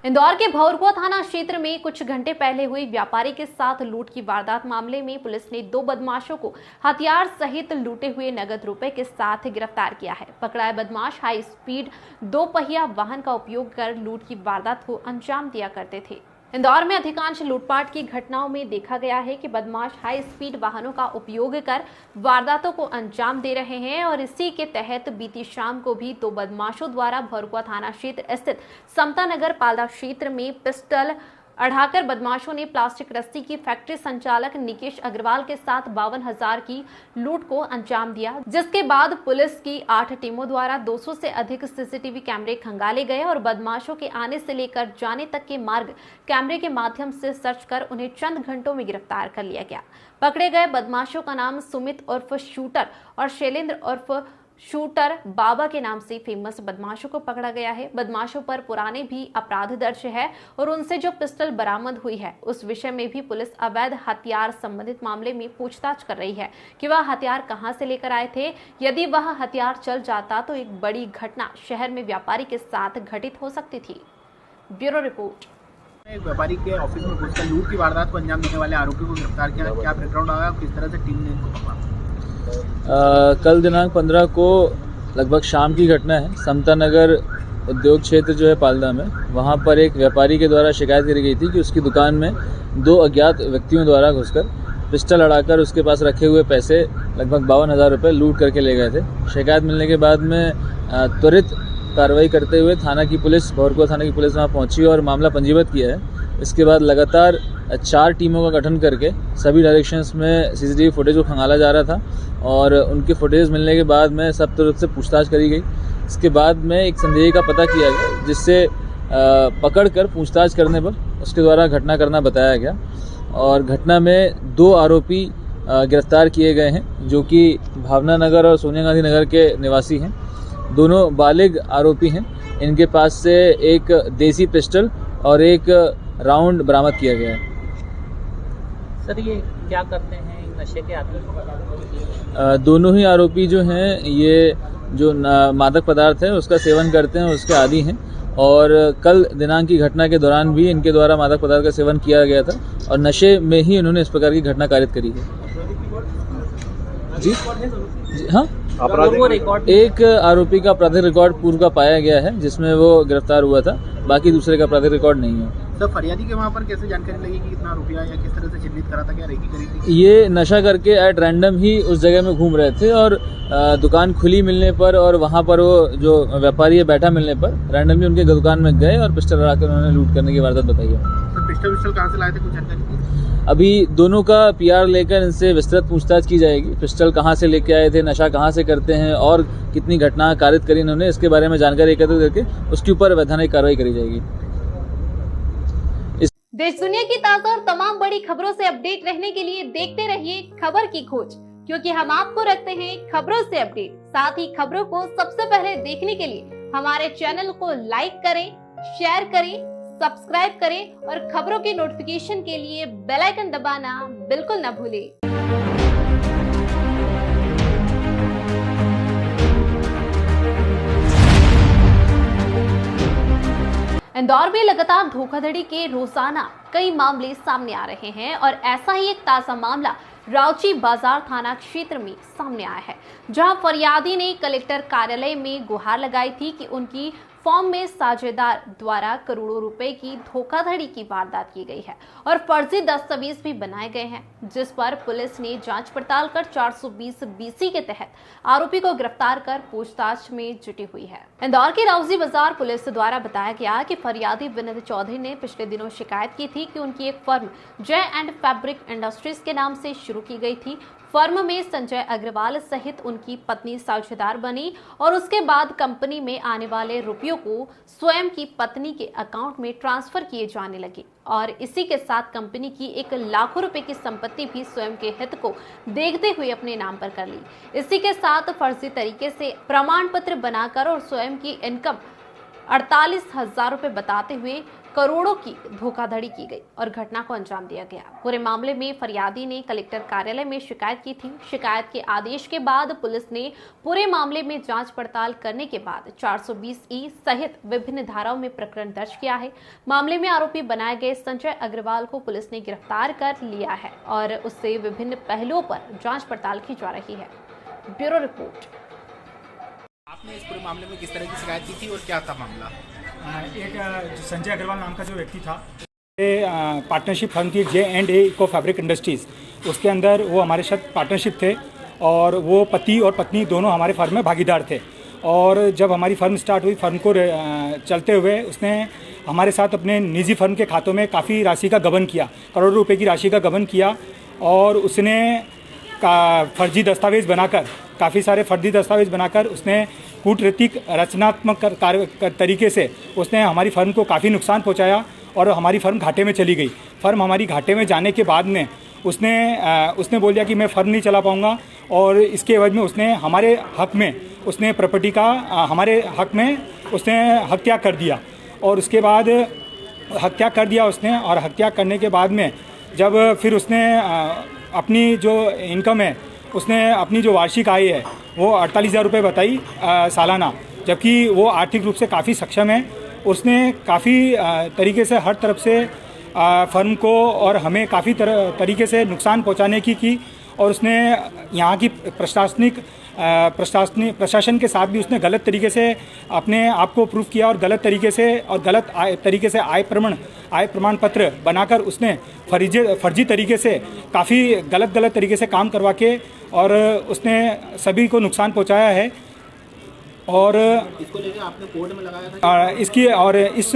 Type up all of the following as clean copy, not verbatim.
इंदौर के भौरकुआ थाना क्षेत्र में कुछ घंटे पहले हुई व्यापारी के साथ लूट की वारदात मामले में पुलिस ने 2 बदमाशों को हथियार सहित लूटे हुए नगद रुपए के साथ गिरफ्तार किया है। पकड़ाए बदमाश हाई स्पीड 2 पहिया वाहन का उपयोग कर लूट की वारदात को अंजाम दिया करते थे। इंदौर में अधिकांश लूटपाट की घटनाओं में देखा गया है कि बदमाश हाई स्पीड वाहनों का उपयोग कर वारदातों को अंजाम दे रहे हैं और इसी के तहत बीती शाम को भी 2 बदमाशों द्वारा भौरकुआ थाना क्षेत्र स्थित समता नगर पालदा क्षेत्र में पिस्टल अड़ाकर बदमाशों ने प्लास्टिक रस्सी की फैक्ट्री संचालक निकेश अग्रवाल के साथ 52,000 की लूट को अंजाम दिया, जिसके बाद पुलिस की 8 टीमों द्वारा 200 से अधिक सीसीटीवी कैमरे खंगाले गए और बदमाशों के आने से लेकर जाने तक के मार्ग कैमरे के माध्यम से सर्च कर उन्हें चंद घंटों में गिरफ्तार कर लिया गया। पकड़े गए बदमाशों का नाम सुमित उर्फ शूटर और शैलेंद्र उर्फ शूटर बाबा के नाम से फेमस बदमाशों को पकड़ा गया है। बदमाशों पर पुराने भी अपराध दर्ज है और उनसे जो पिस्टल बरामद हुई है उस विषय में भी पुलिस अवैध हथियार संबंधित मामले में पूछताछ कर रही है कि वह हथियार कहां से लेकर आए थे। यदि वह हथियार चल जाता तो एक बड़ी घटना शहर में व्यापारी के साथ घटित हो सकती थी। Bureau report. एक व्यापारी के ऑफिस में घुसकर लूट की वारदात को अंजाम देने वाले आरोपी को गिरफ्तार किया। क्या बैकग्राउंड आया, किस तरह से टीम ने इनको पकड़ा? कल दिनांक 15 को लगभग शाम की घटना है। समता नगर उद्योग क्षेत्र जो है पालदा में, वहाँ पर एक व्यापारी के द्वारा शिकायत करी गई थी कि उसकी दुकान में 2 अज्ञात व्यक्तियों द्वारा घुसकर पिस्टल अड़ाकर उसके पास रखे हुए पैसे लगभग 52,000 रुपये लूट करके ले गए थे। शिकायत मिलने के बाद में त्वरित कार्रवाई करते हुए थाना की पुलिस, भौरकुआ थाना की पुलिस वहाँ पहुँची और मामला पंजीबद्ध किया है। इसके बाद लगातार 4 टीमों का गठन करके सभी डायरेक्शंस में सीसीटीवी फुटेज को खंगाला जा रहा था और उनके फुटेज मिलने के बाद में सब तरफ से पूछताछ करी गई। इसके बाद में एक संदेही का पता किया गया, जिससे पकड़कर पूछताछ करने पर उसके द्वारा घटना करना बताया गया और घटना में 2 आरोपी गिरफ्तार किए गए हैं, जो कि भावना नगर और सोनिया गांधी नगर के निवासी हैं। दोनों बालिग आरोपी हैं। इनके पास से एक देसी पिस्टल और एक राउंड बरामद किया गया है। सर, ये क्या करते हैं? नशे के आदी? दोनों ही आरोपी जो हैं, ये जो मादक पदार्थ है उसका सेवन करते हैं, उसके आदी हैं और कल दिनांक की घटना के दौरान भी इनके द्वारा मादक पदार्थ का सेवन किया गया था और नशे में ही इन्होंने इस प्रकार की घटना कारित करी है। जी हाँ, एक आरोपी का आपराधिक रिकॉर्ड पूर्व का पाया गया है, जिसमें वो गिरफ्तार हुआ था। बाकी दूसरे का आपराधिक रिकॉर्ड नहीं है। सर, फरियादी के वहाँ पर कैसे जानकारी लगी कि कितना रुपया या किस तरह से चिन्हित करा था, क्या रेकी करी थी? ये नशा करके एट रैंडम ही उस जगह में घूम रहे थे और दुकान खुली मिलने पर और वहाँ पर वो जो व्यापारी है बैठा मिलने पर रैंडमली उनके दुकान में गए और पिस्टल लड़ाकर उन्होंने लूट करने की वारदात बताई है। सर, पिस्टल कहाँ से लाए थे, कुछ जानकारी थी? अभी दोनों का पीआर लेकर इनसे विस्तृत पूछताछ की जाएगी। पिस्टल कहाँ से लेके आए थे, नशा कहाँ से करते हैं और कितनी घटना कारित करी इन्होंने, इसके बारे में जानकारी एकत्र करके उसके ऊपर वैधानिक कार्रवाई करी जाएगी। देश दुनिया की ताजा और तमाम बड़ी खबरों से अपडेट रहने के लिए देखते रहिए खबर की खोज, क्योंकि हम आपको रखते हैं खबरों से अपडेट। साथ ही खबरों को सबसे पहले देखने के लिए हमारे चैनल को लाइक करें, शेयर करें, सब्सक्राइब करें और खबरों के नोटिफिकेशन के लिए बेल आइकन दबाना बिल्कुल न भूलें। इंदौर में लगातार धोखाधड़ी के रोजाना कई मामले सामने आ रहे हैं और ऐसा ही एक ताजा मामला राउची बाजार थाना क्षेत्र में सामने आया है, जहां फरियादी ने कलेक्टर कार्यालय में गुहार लगाई थी कि उनकी फॉर्म में साझेदार द्वारा करोड़ों रुपए की धोखाधड़ी की वारदात की गई है और फर्जी दस्तावेज भी बनाए गए हैं, जिस पर पुलिस ने जांच पड़ताल कर 420 BC के तहत आरोपी को गिरफ्तार कर पूछताछ में जुटी हुई है। इंदौर की राउजी बाजार पुलिस द्वारा बताया गया कि फरियादी विनीत चौधरी ने पिछले दिनों शिकायत की थी कि उनकी एक फर्म जय एंड फैब्रिक इंडस्ट्रीज के नाम से शुरू की गई थी। फर्म में संजय अग्रवाल सहित उनकी पत्नी साझेदार बनी और उसके बाद कंपनी में आने वाले रुपयों को स्वयं की पत्नी के अकाउंट में ट्रांसफर किए जाने लगे और इसी के साथ कंपनी की 1 लाख रुपए की संपत्ति भी स्वयं के हित को देखते हुए अपने नाम पर कर ली। इसी के साथ फर्जी तरीके से प्रमाण पत्र बनाकर और स्वयं की इनकम 48,000 रुपए बताते हुए करोड़ों की धोखाधड़ी की गई और घटना को अंजाम दिया गया। पूरे मामले में फरियादी ने कलेक्टर कार्यालय में शिकायत की थी। शिकायत के आदेश के बाद पुलिस ने पूरे मामले में जांच पड़ताल करने के बाद 420E सहित विभिन्न धाराओं में प्रकरण दर्ज किया है। मामले में आरोपी बनाए गए संजय अग्रवाल को पुलिस ने गिरफ्तार कर लिया है और उससे विभिन्न पहलुओं पर जांच पड़ताल की जा रही है। Bureau report. आपने इस पूरे मामले में किस तरह की शिकायत की थी और क्या था मामला? एक संजय अग्रवाल नाम का जो व्यक्ति था, पार्टनरशिप फर्म थी J&A इको फैब्रिक इंडस्ट्रीज़, उसके अंदर वो हमारे साथ पार्टनरशिप थे और वो पति और पत्नी दोनों हमारे फर्म में भागीदार थे। और जब हमारी फर्म स्टार्ट हुई, फर्म को चलते हुए उसने हमारे साथ अपने निजी फर्म के खातों में काफ़ी राशि का गबन किया, करोड़ों रुपए की राशि का गबन किया। और उसने फर्जी दस्तावेज़ बनाकर, काफ़ी सारे फर्जी दस्तावेज़ बनाकर उसने कूटनीतिक रचनात्मक तरीके से उसने हमारी फर्म को काफ़ी नुकसान पहुंचाया और हमारी फर्म घाटे में चली गई। फर्म हमारी घाटे में जाने के बाद में उसने बोल दिया कि मैं फर्म नहीं चला पाऊंगा और इसके एवज में उसने हमारे हक में उसने प्रॉपर्टी का हमारे हक में उसने हत्या कर दिया। और उसके बाद हत्या कर दिया उसने, और हत्या करने के बाद में जब फिर उसने अपनी जो इनकम है, उसने अपनी जो वार्षिक आय है वो 48,000 रुपये बताई सालाना, जबकि वो आर्थिक रूप से काफ़ी सक्षम है। उसने काफ़ी तरीके से हर तरफ से फर्म को और हमें काफ़ी तरीके से नुकसान पहुंचाने की और उसने यहाँ की प्रशासन के साथ भी उसने गलत तरीके से अपने आप को प्रूफ किया और गलत तरीके से आय प्रमाण पत्र बनाकर उसने फर्जी तरीके से काफ़ी गलत तरीके से काम करवा के और उसने सभी को नुकसान पहुंचाया है। और इसको लेकर आपने कोर्ट में लगाया था? इस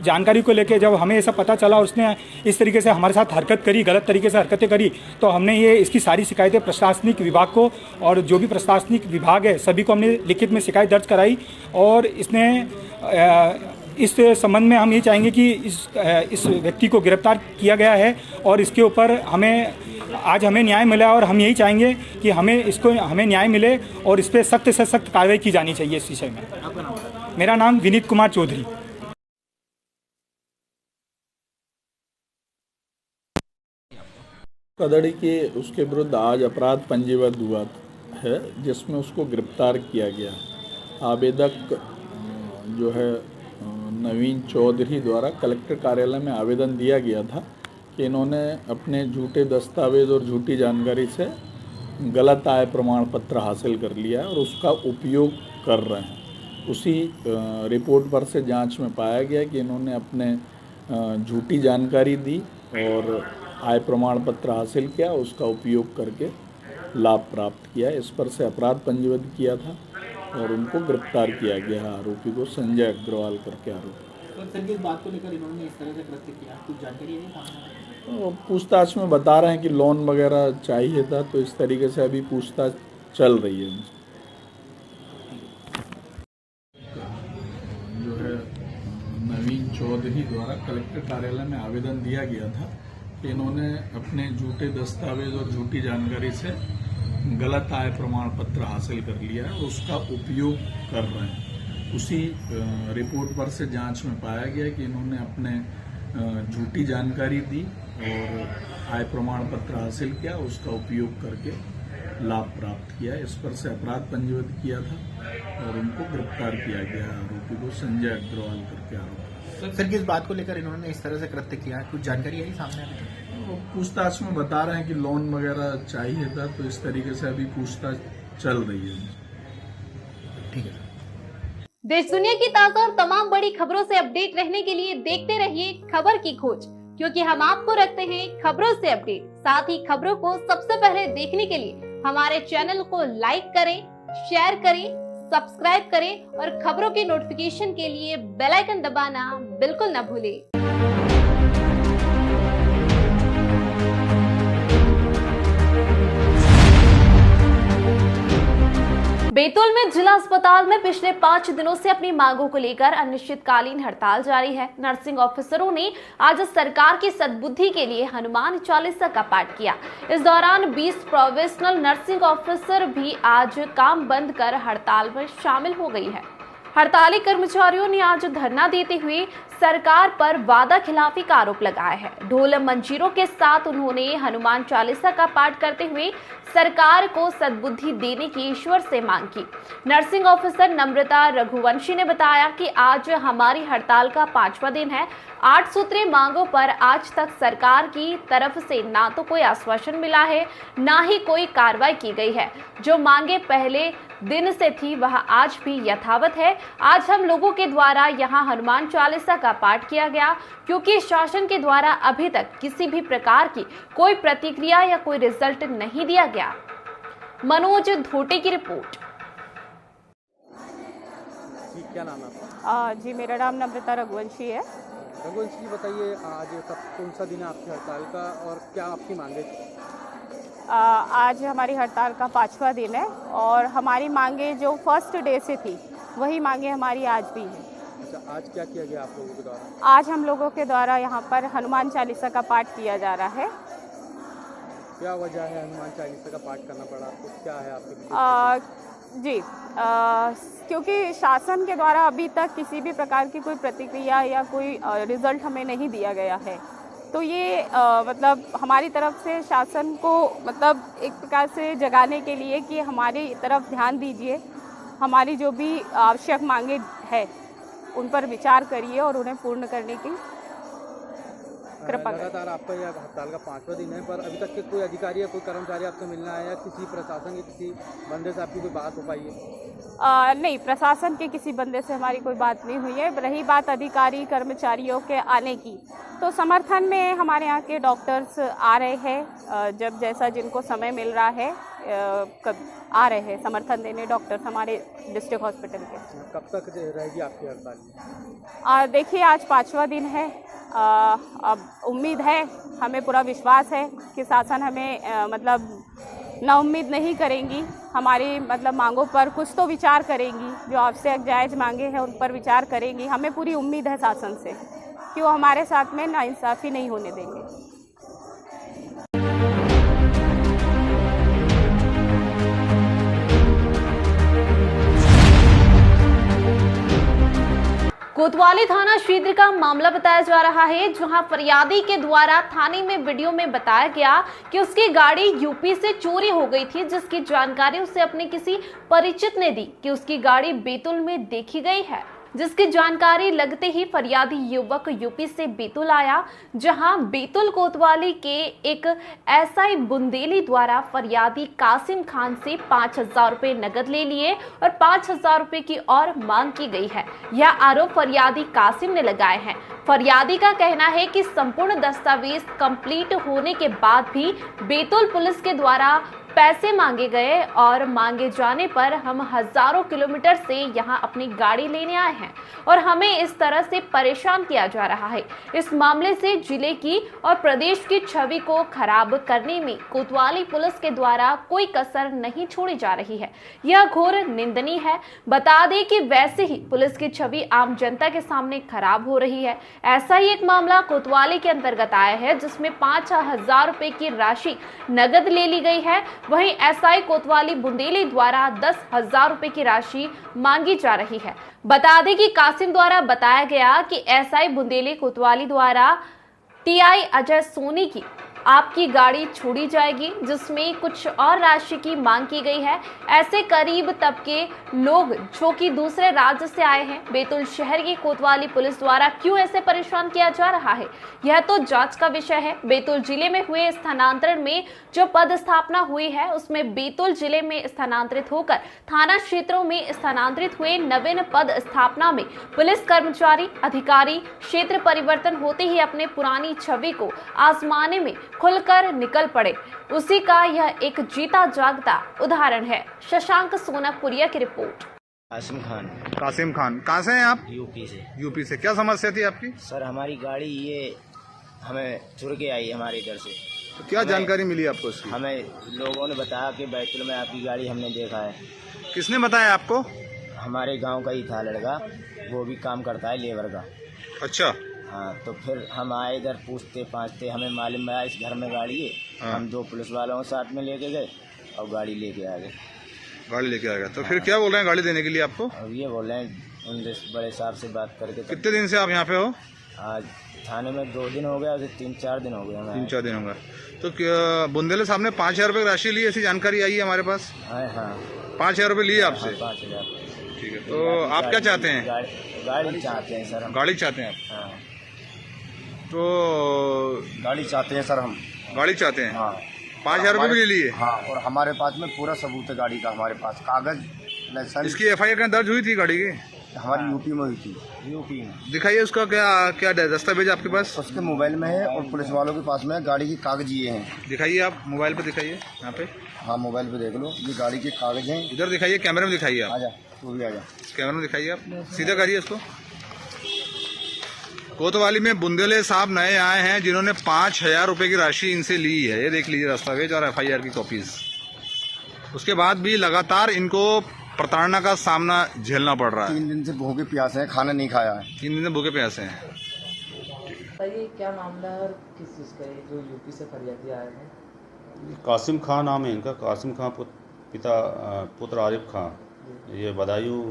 जानकारी को लेकर जब हमें ये सब पता चला और उसने इस तरीके से हमारे साथ हरकत करी, गलत तरीके से हरकतें करी, तो हमने इसकी सारी शिकायतें प्रशासनिक विभाग को और जो भी प्रशासनिक विभाग है सभी को हमने लिखित में शिकायत दर्ज कराई। और इस संबंध में हम ये चाहेंगे कि इस व्यक्ति को गिरफ्तार किया गया है और इसके ऊपर आज हमें न्याय मिला और हम यही चाहेंगे कि हमें न्याय मिले और इस पर सख्त से सख्त कार्रवाई की जानी चाहिए इस विषय में। आपका नाम? मेरा नाम विनीत कुमार चौधरी। धोखाधड़ी के उसके विरुद्ध आज अपराध पंजीबद्ध हुआ है, जिसमें उसको गिरफ्तार किया गया। आवेदक जो है नवीन चौधरी द्वारा कलेक्टर कार्यालय में आवेदन दिया गया था कि इन्होंने अपने झूठे दस्तावेज और झूठी जानकारी से गलत आय प्रमाण पत्र हासिल कर लिया और उसका उपयोग कर रहे हैं। उसी रिपोर्ट पर से जांच में पाया गया कि इन्होंने अपने झूठी जानकारी दी और आय प्रमाण पत्र हासिल किया, उसका उपयोग करके लाभ प्राप्त किया। इस पर से अपराध पंजीबद्ध किया था और उनको गिरफ्तार किया गया है, आरोपी को संजय अग्रवाल करके आरोपी। तो सर, किस बात को लेकर इन्होंने इस तरह से कृत्य किया, कुछ जानकारी है सामने? तो पूछताछ में बता रहे हैं कि लोन वगैरह चाहिए था, तो इस तरीके से अभी पूछताछ चल रही है। जो है नवीन चौधरी द्वारा कलेक्टर कार्यालय में आवेदन दिया गया था कि इन्होंने अपने झूठे दस्तावेज और झूठी जानकारी से गलत आय प्रमाण पत्र हासिल कर लिया है और उसका उपयोग कर रहे हैं। उसी रिपोर्ट पर से जांच में पाया गया कि इन्होंने अपने झूठी जानकारी दी और आय प्रमाण पत्र हासिल किया, उसका उपयोग करके लाभ प्राप्त किया। इस पर से अपराध पंजीबद्ध किया था और उनको गिरफ्तार किया गया है, आरोपी को संजय अग्रवाल करके आरोपी। सर, किस बात को लेकर इन्होंने इस तरह से कृत्य किया, कुछ जानकारी है सामने? पूछताछ में बता रहे हैं कि लोन वगैरह चाहिए था, तो इस तरीके से अभी पूछताछ चल रही है। ठीक है। देश दुनिया की ताजा और तमाम बड़ी खबरों से अपडेट रहने के लिए देखते रहिए खबर की खोज, क्योंकि हम आपको रखते हैं खबरों से अपडेट। साथ ही खबरों को सबसे पहले देखने के लिए हमारे चैनल को लाइक करें, शेयर करें, सब्सक्राइब करें और खबरों की नोटिफिकेशन के लिए बेल आइकन दबाना बिल्कुल न भूलें। बैतूल में जिला अस्पताल में पिछले 5 दिनों से अपनी मांगों को लेकर अनिश्चितकालीन हड़ताल जारी है। नर्सिंग ऑफिसरों ने आज सरकार की सद्बुद्धि के लिए हनुमान चालीसा का पाठ किया। इस दौरान 20 प्रोफेशनल नर्सिंग ऑफिसर भी आज काम बंद कर हड़ताल में शामिल हो गई है। हड़ताली कर्मचारियों ने आज धरना देते हुए सरकार पर वादा खिलाफी का आरोप लगाया है। ढोल मंजीरों के साथ उन्होंने हनुमान चालीसा का पाठ करते हुए सरकार को सद्बुद्धि देने की ईश्वर से मांग की। नर्सिंग ऑफिसर नम्रता रघुवंशी ने बताया कि आज हमारी हड़ताल का 5वां दिन है। 8 सूत्रीय मांगों पर आज तक सरकार की तरफ से ना तो कोई आश्वासन मिला है, ना ही कोई कार्रवाई की गई है। जो मांगे पहले दिन से थी वह आज भी यथावत है। आज हम लोगों के द्वारा यहां हनुमान चालीसा का पाठ किया गया, क्योंकि शासन के द्वारा अभी तक किसी भी प्रकार की कोई प्रतिक्रिया या कोई रिजल्ट नहीं दिया गया। मनोज धोटे की रिपोर्ट। जी, क्या नाम है आपका? जी, मेरा नाम नम्रता रघुवंशी है। रघुवंशी जी, बताइए आज कौन सा दिन है आपकी हड़ताल का और क्या आपकी मांगे? आज हमारी हड़ताल का 5वां दिन है और हमारी मांगे जो फर्स्ट डे से थी वही मांगे हमारी आज भी हैं। अच्छा, आज क्या किया गया आप लोगों के द्वारा? आज हम लोगों के द्वारा यहाँ पर हनुमान चालीसा का पाठ किया जा रहा है। क्या वजह है हनुमान चालीसा का पाठ करना पड़ा आपको? क्या है आपके? जी, क्योंकि शासन के द्वारा अभी तक किसी भी प्रकार की कोई प्रतिक्रिया या कोई रिजल्ट हमें नहीं दिया गया है, तो ये मतलब हमारी तरफ से शासन को मतलब एक प्रकार से जगाने के लिए कि हमारी तरफ ध्यान दीजिए, हमारी जो भी आवश्यक मांगे है उन पर विचार करिए और उन्हें पूर्ण करने की कृपा करें। लगातार आपका यह हड़ताल का 5वां दिन है, पर अभी तक के कोई अधिकारी या कोई कर्मचारी आपसे मिलना है या किसी प्रशासन के किसी बंदे से आपकी कोई बात हो पाई है? नहीं, प्रशासन के किसी बंदे से हमारी कोई बात नहीं हुई है। रही बात अधिकारी कर्मचारियों के आने की, तो समर्थन में हमारे यहाँ के डॉक्टर्स आ रहे हैं, जब जैसा जिनको समय मिल रहा है कब आ रहे हैं समर्थन देने डॉक्टर्स हमारे डिस्ट्रिक्ट हॉस्पिटल के। कब तक रहेगी आपकी हड़ताल? देखिए, आज 5वां दिन है। अब उम्मीद है, हमें पूरा विश्वास है कि शासन हमें मतलब नाउम्मीद नहीं करेंगी, हमारी मतलब मांगों पर कुछ तो विचार करेंगी, जो आवश्यक जायज़ मांगे हैं उन पर विचार करेंगी। हमें पूरी उम्मीद है शासन से कि वो हमारे साथ में नाइंसाफ़ी नहीं होने देंगे। कोतवाली थाना क्षेत्र का मामला बताया जा रहा है, जहां फरियादी के द्वारा थाने में वीडियो में बताया गया कि उसकी गाड़ी यूपी से चोरी हो गई थी, जिसकी जानकारी उसे अपने किसी परिचित ने दी कि उसकी गाड़ी बैतूल में देखी गई है। जिसकी जानकारी लगते ही फरियादी युवक यूपी से बैतूल आया, जहां बैतूल कोतवाली के एक एसआई बुंदेली द्वारा फरियादी कासिम खान से 5,000 रुपए नकद ले लिए और 5,000 रुपए की और मांग की गई है। यह आरोप फरियादी कासिम ने लगाए हैं। फरियादी का कहना है कि संपूर्ण दस्तावेज कंप्लीट होने के बाद भी बैतूल पुलिस के द्वारा पैसे मांगे गए और मांगे जाने पर हम हजारों किलोमीटर से यहां अपनी गाड़ी लेने आए हैं और हमें इस तरह से परेशान किया जा रहा है। इस मामले से जिले की और प्रदेश की छवि को खराब करने में कोतवाली पुलिस के द्वारा कोई कसर नहीं छोड़ी जा रही है। यह घोर निंदनीय है। बता दें कि वैसे ही पुलिस की छवि आम जनता के सामने खराब हो रही है। ऐसा ही एक मामला कोतवाली के अंतर्गत आया है, जिसमें 5,000 रुपए की राशि नगद ले ली गई है। वहीं एसआई कोतवाली बुंदेली द्वारा 10,000 रुपए की राशि मांगी जा रही है। बता दें कि कासिम द्वारा बताया गया कि एसआई बुंदेली कोतवाली द्वारा टीआई अजय सोनी की आपकी गाड़ी छोड़ी जाएगी, जिसमें कुछ और राशि की मांग की गई है। ऐसे करीब तबके लोग जो कि दूसरे राज्य से आए हैं, बैतूल शहर की कोतवाली पुलिस द्वारा क्यों ऐसे परेशान किया जा रहा है, यह तो जांच का विषय है। बैतूल जिले में हुए स्थानांतरण में जो पद स्थापना हुई है, उसमें बैतूल जिले में स्थानांतरित होकर थाना क्षेत्रों में स्थानांतरित हुए नवीन पद स्थापना में पुलिस कर्मचारी अधिकारी क्षेत्र परिवर्तन होते ही अपने पुरानी छवि को आजमाने में खुलकर निकल पड़े। उसी का यह एक जीता जागता उदाहरण है। शशांक सोनापुरिया की रिपोर्ट। कासिम खान कहाँ से हैं आप? यूपी से। यूपी से। क्या समस्या थी आपकी? सर, हमारी गाड़ी ये हमें चुर के आई हमारे इधर से। तो क्या जानकारी मिली आपको इसकी? हमें लोगों ने बताया कि बैतूल में आपकी गाड़ी हमने देखा है। किसने बताया आपको? हमारे गांव का ही था लड़का, वो भी काम करता है लेबर का। अच्छा। हाँ, तो फिर हम आए इधर पूछते पाछते, हमें मालूम आया इस घर में गाड़ी है। हाँ। हम 2 पुलिस वालों को साथ में लेके गए और गाड़ी लेके आ गए। गाड़ी लेके आएगा। तो फिर क्या बोल रहे हैं गाड़ी देने के लिए आपको? अब ये बोल रहे हैं उन बड़े साहब से बात करके। कितने दिन से आप यहाँ पे हो? आज थाने में 2 दिन हो गया, 3-4 दिन हो गया। 3-4 दिन हो गए। तो बुंदेले साहब ने 5,000 रुपये की राशि ली, ऐसी जानकारी आई है हमारे पास। हाँ 5,000 रुपये लिए आपसे? 5,000। ठीक है, तो आप क्या चाहते हैं? गाड़ी चाहते हैं सर हम। गाड़ी चाहते हैं आप? हाँ तो गाड़ी चाहते हैं सर हम। गाड़ी चाहते हैं? हाँ 5,000 रुपये भी ले लिए? हाँ, और हमारे पास में पूरा सबूत है गाड़ी का, हमारे पास कागज लाइसेंस। इसकी FIR कहाँ दर्ज हुई थी गाड़ी की? हमारी यूपी में हुई थी। यूपी में दिखाइए उसका क्या दस्तावेज आपके पास? उसके मोबाइल में है और पुलिस वालों के पास में गाड़ी की कागज ये हैं। दिखाइए, आप मोबाइल पे दिखाइए यहाँ पे। हाँ मोबाइल पे देख लो, ये गाड़ी के कागज हैं। इधर दिखाइए, कैमरे में दिखाइए आप। आजा तू भी आजा, कैमरे में दिखाइए आप, सीधा करिए इसको। कोतवाली में बुंदेले साहब नए आए हैं जिन्होंने 5,000 रुपये की राशि इनसे ली है। ये देख लीजिए दस्तावेज और FIR की कॉपीज। उसके बाद भी लगातार इनको प्रताड़ना का सामना झेलना पड़ रहा है। 3 दिन से भूखे प्यासे हैं, खाना नहीं खाया है। 3 दिन से भूखे प्यासे हैं। ये क्या मामला है और किस चीज़ का है जो यूपी से फरियादी आए हैं? कासिम खां नाम है इनका। कासिम खां पिता पुत्र आरिफ खां, ये बदायूं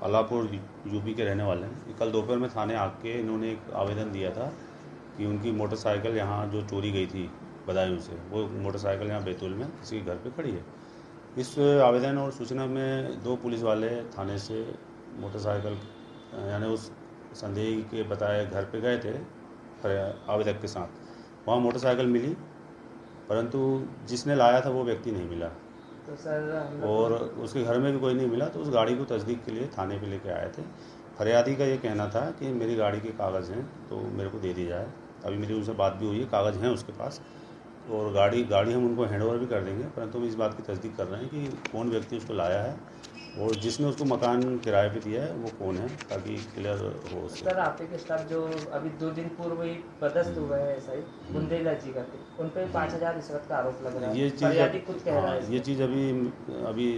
अलापुर यूपी के रहने वाले हैं। कल दोपहर में थाने आके इन्होंने एक आवेदन दिया था कि उनकी मोटरसाइकिल यहाँ जो चोरी गई थी बदायूं से, वो मोटरसाइकिल यहाँ बैतूल में किसी के घर पे खड़ी है। इस आवेदन और सूचना में 2 पुलिस वाले थाने से मोटरसाइकिल यानी उस संदेही के बताए घर पे गए थे आवेदक के साथ। वहाँ मोटरसाइकिल मिली, परंतु जिसने लाया था वो व्यक्ति नहीं मिला। तो सर और उसके घर में भी कोई नहीं मिला, तो उस गाड़ी को तस्दीक के लिए थाने पे लेके आए थे। फरियादी का ये कहना था कि मेरी गाड़ी के कागज़ हैं तो मेरे को दे दी जाए। अभी मेरी उनसे बात भी हुई है, कागज़ हैं उसके पास और गाड़ी हम उनको हैंड ओवर भी कर देंगे, परंतु हम इस बात की तस्दीक कर रहे हैं कि कौन व्यक्ति उसको लाया है और जिसने उसको मकान किराए पे दिया है वो कौन है, ताकि क्लियर हो। सर आपके के स्टाफ जो अभी 2 दिन पूर्व ही पदस्थ हुए हैं ऐसा ही बुंदेला जी करके, उन पर 5,000 रिश्वत का आरोप लग रहा है। ये फरियादी कुछ कह रहा है। ये चीज़ अभी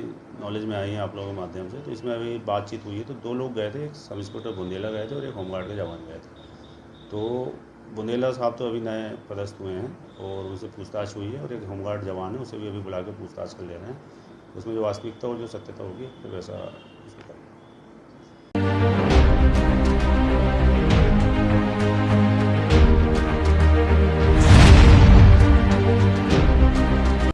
नॉलेज में आई है आप लोगों के माध्यम से। तो इसमें अभी बातचीत हुई है, तो 2 लोग गए थे, एक सब इंस्पेक्टर बुंदेला गए थे और एक होमगार्ड के जवान गए थे। तो बुंदेला साहब तो अभी नए पदस्थ हुए हैं और उनसे पूछताछ हुई है और एक होमगार्ड जवान है, उसे भी अभी बुला के पूछताछ कर ले रहे हैं। उसमें जो वास्तविकता और जो सत्यता होगी फिर वैसा उसको करेंगे।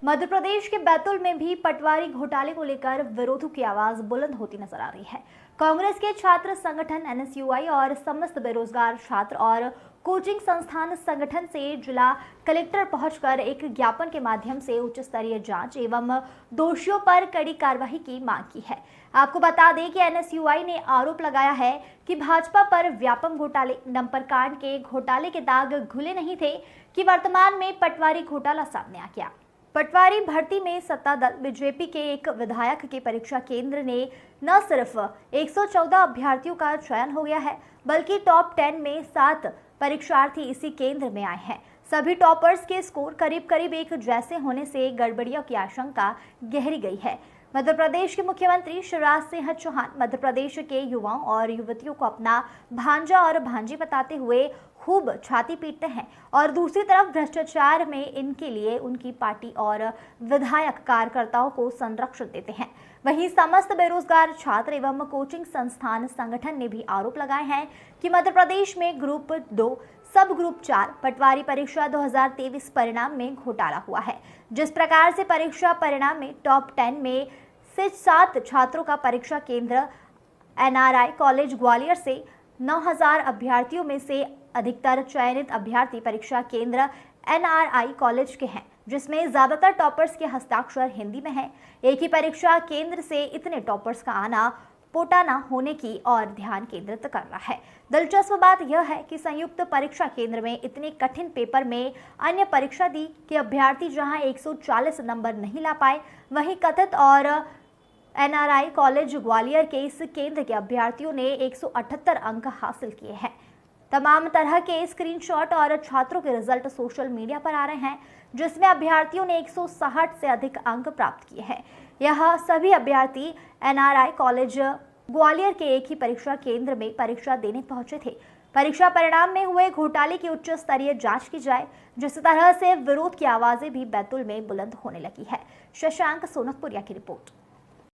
मध्य प्रदेश के बैतूल में भी पटवारी घोटाले को लेकर विरोधों की आवाज बुलंद होती नजर आ रही है। कांग्रेस के छात्र संगठन NSUI और समस्त बेरोजगार छात्र और कोचिंग संस्थान संगठन से जिला कलेक्टर पहुंचकर एक ज्ञापन के माध्यम से उच्च स्तरीय जांच एवं दोषियों पर कड़ी कार्रवाई की मांग की है। आपको बता दें कि NSUI ने आरोप लगाया है कि भाजपा पर व्यापम घोटाले नंबर कांड के घोटाले के दाग घुले नहीं थे कि वर्तमान में पटवारी घोटाला सामने आ गया। पटवारी भर्ती में सत्ता दल बीजेपी के एक विधायक के परीक्षा केंद्र ने न सिर्फ 114 अभ्यर्थियों का चयन हो गया है, बल्कि टॉप 10 में 7 परीक्षार्थी इसी केंद्र में आए हैं। सभी टॉपर्स के स्कोर करीब करीब एक जैसे होने से गड़बड़ियों की आशंका गहरी गई है। मध्य प्रदेश के मुख्यमंत्री शिवराज सिंह चौहान मध्य प्रदेश के युवाओं और युवतियों को अपना भांजा और भांजी बताते हुए खूब छाती पीटते हैं और दूसरी तरफ भ्रष्टाचार में इनके लिए उनकी पार्टी और विधायक कार्यकर्ताओं को संरक्षण देते हैं। वहीं समस्त बेरोजगार छात्र एवं कोचिंग संस्थान संगठन ने भी आरोप लगाए हैं कि मध्य प्रदेश में ग्रुप 2 सब ग्रुप 4 पटवारी परीक्षा 2023 परिणाम में घोटाला हुआ है। जिस प्रकार से परीक्षा परिणाम में टॉप 10 में से 7 छात्रों का परीक्षा केंद्र NRI कॉलेज ग्वालियर से 9,000 अभ्यर्थियों में से अधिकतर चयनित अभ्यर्थी परीक्षा केंद्र NRI कॉलेज के हैं, जिसमें ज्यादातर टॉपर्स के हस्ताक्षर हिंदी में हैं। एक ही परीक्षा केंद्र से इतने टॉपर्स का आना पोटा न होने की और ध्यान केंद्रित कर रहा है। दिलचस्प बात यह है कि संयुक्त परीक्षा केंद्र में इतने कठिन पेपर में अन्य परीक्षा दी कि अभ्यर्थी जहां 140 नंबर नहीं ला पाए, वहीं कथित और NRI कॉलेज ग्वालियर के इस केंद्र के अभ्यर्थियों ने 178 अंक हासिल किए हैं। तमाम तरह के स्क्रीनशॉट और छात्रों के रिजल्ट सोशल मीडिया पर आ रहे हैं, जिसमें अभ्यर्थियों ने 160 से अधिक अंक प्राप्त किए हैं। यह सभी अभ्यर्थी NRI कॉलेज ग्वालियर के एक ही परीक्षा केंद्र में परीक्षा देने पहुंचे थे। परीक्षा परिणाम में हुए घोटाले की उच्च स्तरीय जांच की जाए। जिस तरह से विरोध की आवाजें भी बैतूल में बुलंद होने लगी है। शशांक सोनकपुरिया की रिपोर्ट।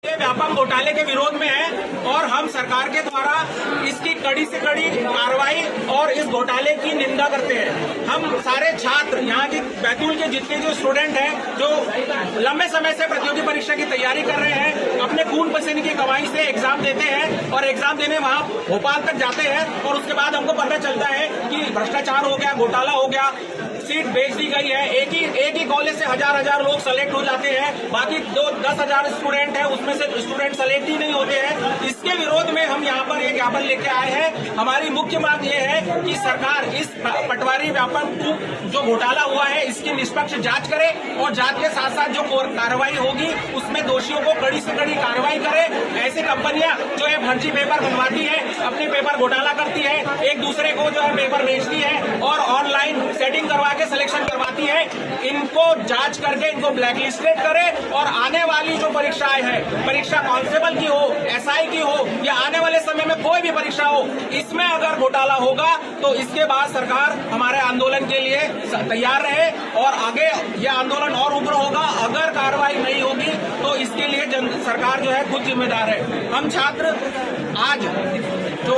ये व्यापम घोटाले के विरोध में है और हम सरकार के द्वारा इसकी कड़ी से कड़ी कार्रवाई और इस घोटाले की निंदा करते हैं। हम सारे छात्र यहाँ की बैतूल के जितने जो स्टूडेंट हैं जो लंबे समय से प्रतियोगी परीक्षा की तैयारी कर रहे हैं, अपने खून पसीने की कमाई से एग्जाम देते हैं और एग्जाम देने वहाँ भोपाल तक जाते हैं और उसके बाद हमको पता चलता है कि भ्रष्टाचार हो गया, घोटाला हो गया, सीट बेच दी गई है। एक ही कॉलेज से हजार लोग सेलेक्ट हो जाते हैं, बाकी 10,000 स्टूडेंट हैं उसमें से स्टूडेंट सेलेक्ट ही नहीं होते हैं। इसके विरोध में हम यहाँ पर एक ज्ञापन लेके आए हैं। हमारी मुख्य मांग ये है कि सरकार इस पटवारी व्यापम जो घोटाला हुआ है इसकी निष्पक्ष जांच करे और जांच के साथ साथ जो कार्रवाई होगी उसमें दोषियों को कड़ी से कड़ी कार्रवाई करे। ऐसी कंपनियां जो है फर्जी पेपर बनवाती है, अपने पेपर घोटाला करती है, एक दूसरे को जो है पेपर बेचती है और ऑनलाइन सेटिंग करवा के सिलेक्शन करवाती है, इनको जांच करके इनको ब्लैकलिस्टेड करे और आने वाली जो परीक्षाएं हैं, परीक्षा कांस्टेबल की हो, एसआई की हो या आने वाले समय में कोई भी परीक्षा हो, इसमें अगर घोटाला होगा तो इसके बाद सरकार हमारे आंदोलन के लिए तैयार रहे और आगे यह आंदोलन और उग्र होगा। अगर कार्रवाई नहीं होगी तो इसके लिए सरकार जो है खुद जिम्मेदार है। हम छात्र आज जो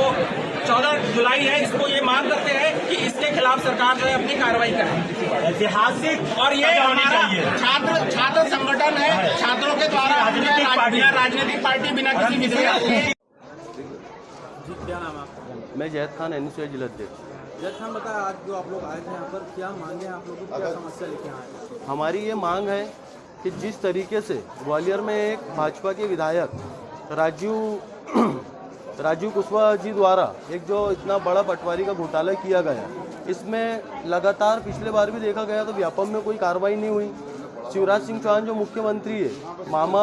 14 जुलाई है इसको ये मांग करते हैं कि इसके खिलाफ सरकार जो है अपनी कार्रवाई करे। ऐतिहासिक और ये हमारा छात्र संगठन है, छात्रों के द्वारा बिना राजनीतिक पार्टी बिना किसी विधेयक के। क्या नाम है आपका? मैं जैद खान एनएसयूआई जिलाध्यक्ष। जैद खान बताया, आज जो आप लोग आए थे यहाँ पर, क्या मांगे आप लोगों की, क्या समस्या लेके आए? हमारी ये मांग है कि जिस तरीके से ग्वालियर में एक भाजपा के विधायक राजू कुशवाहा जी द्वारा एक जो इतना बड़ा पटवारी का घोटाला किया गया, इसमें लगातार पिछले बार भी देखा गया तो व्यापम में कोई कार्रवाई नहीं हुई। शिवराज सिंह चौहान जो मुख्यमंत्री है, मामा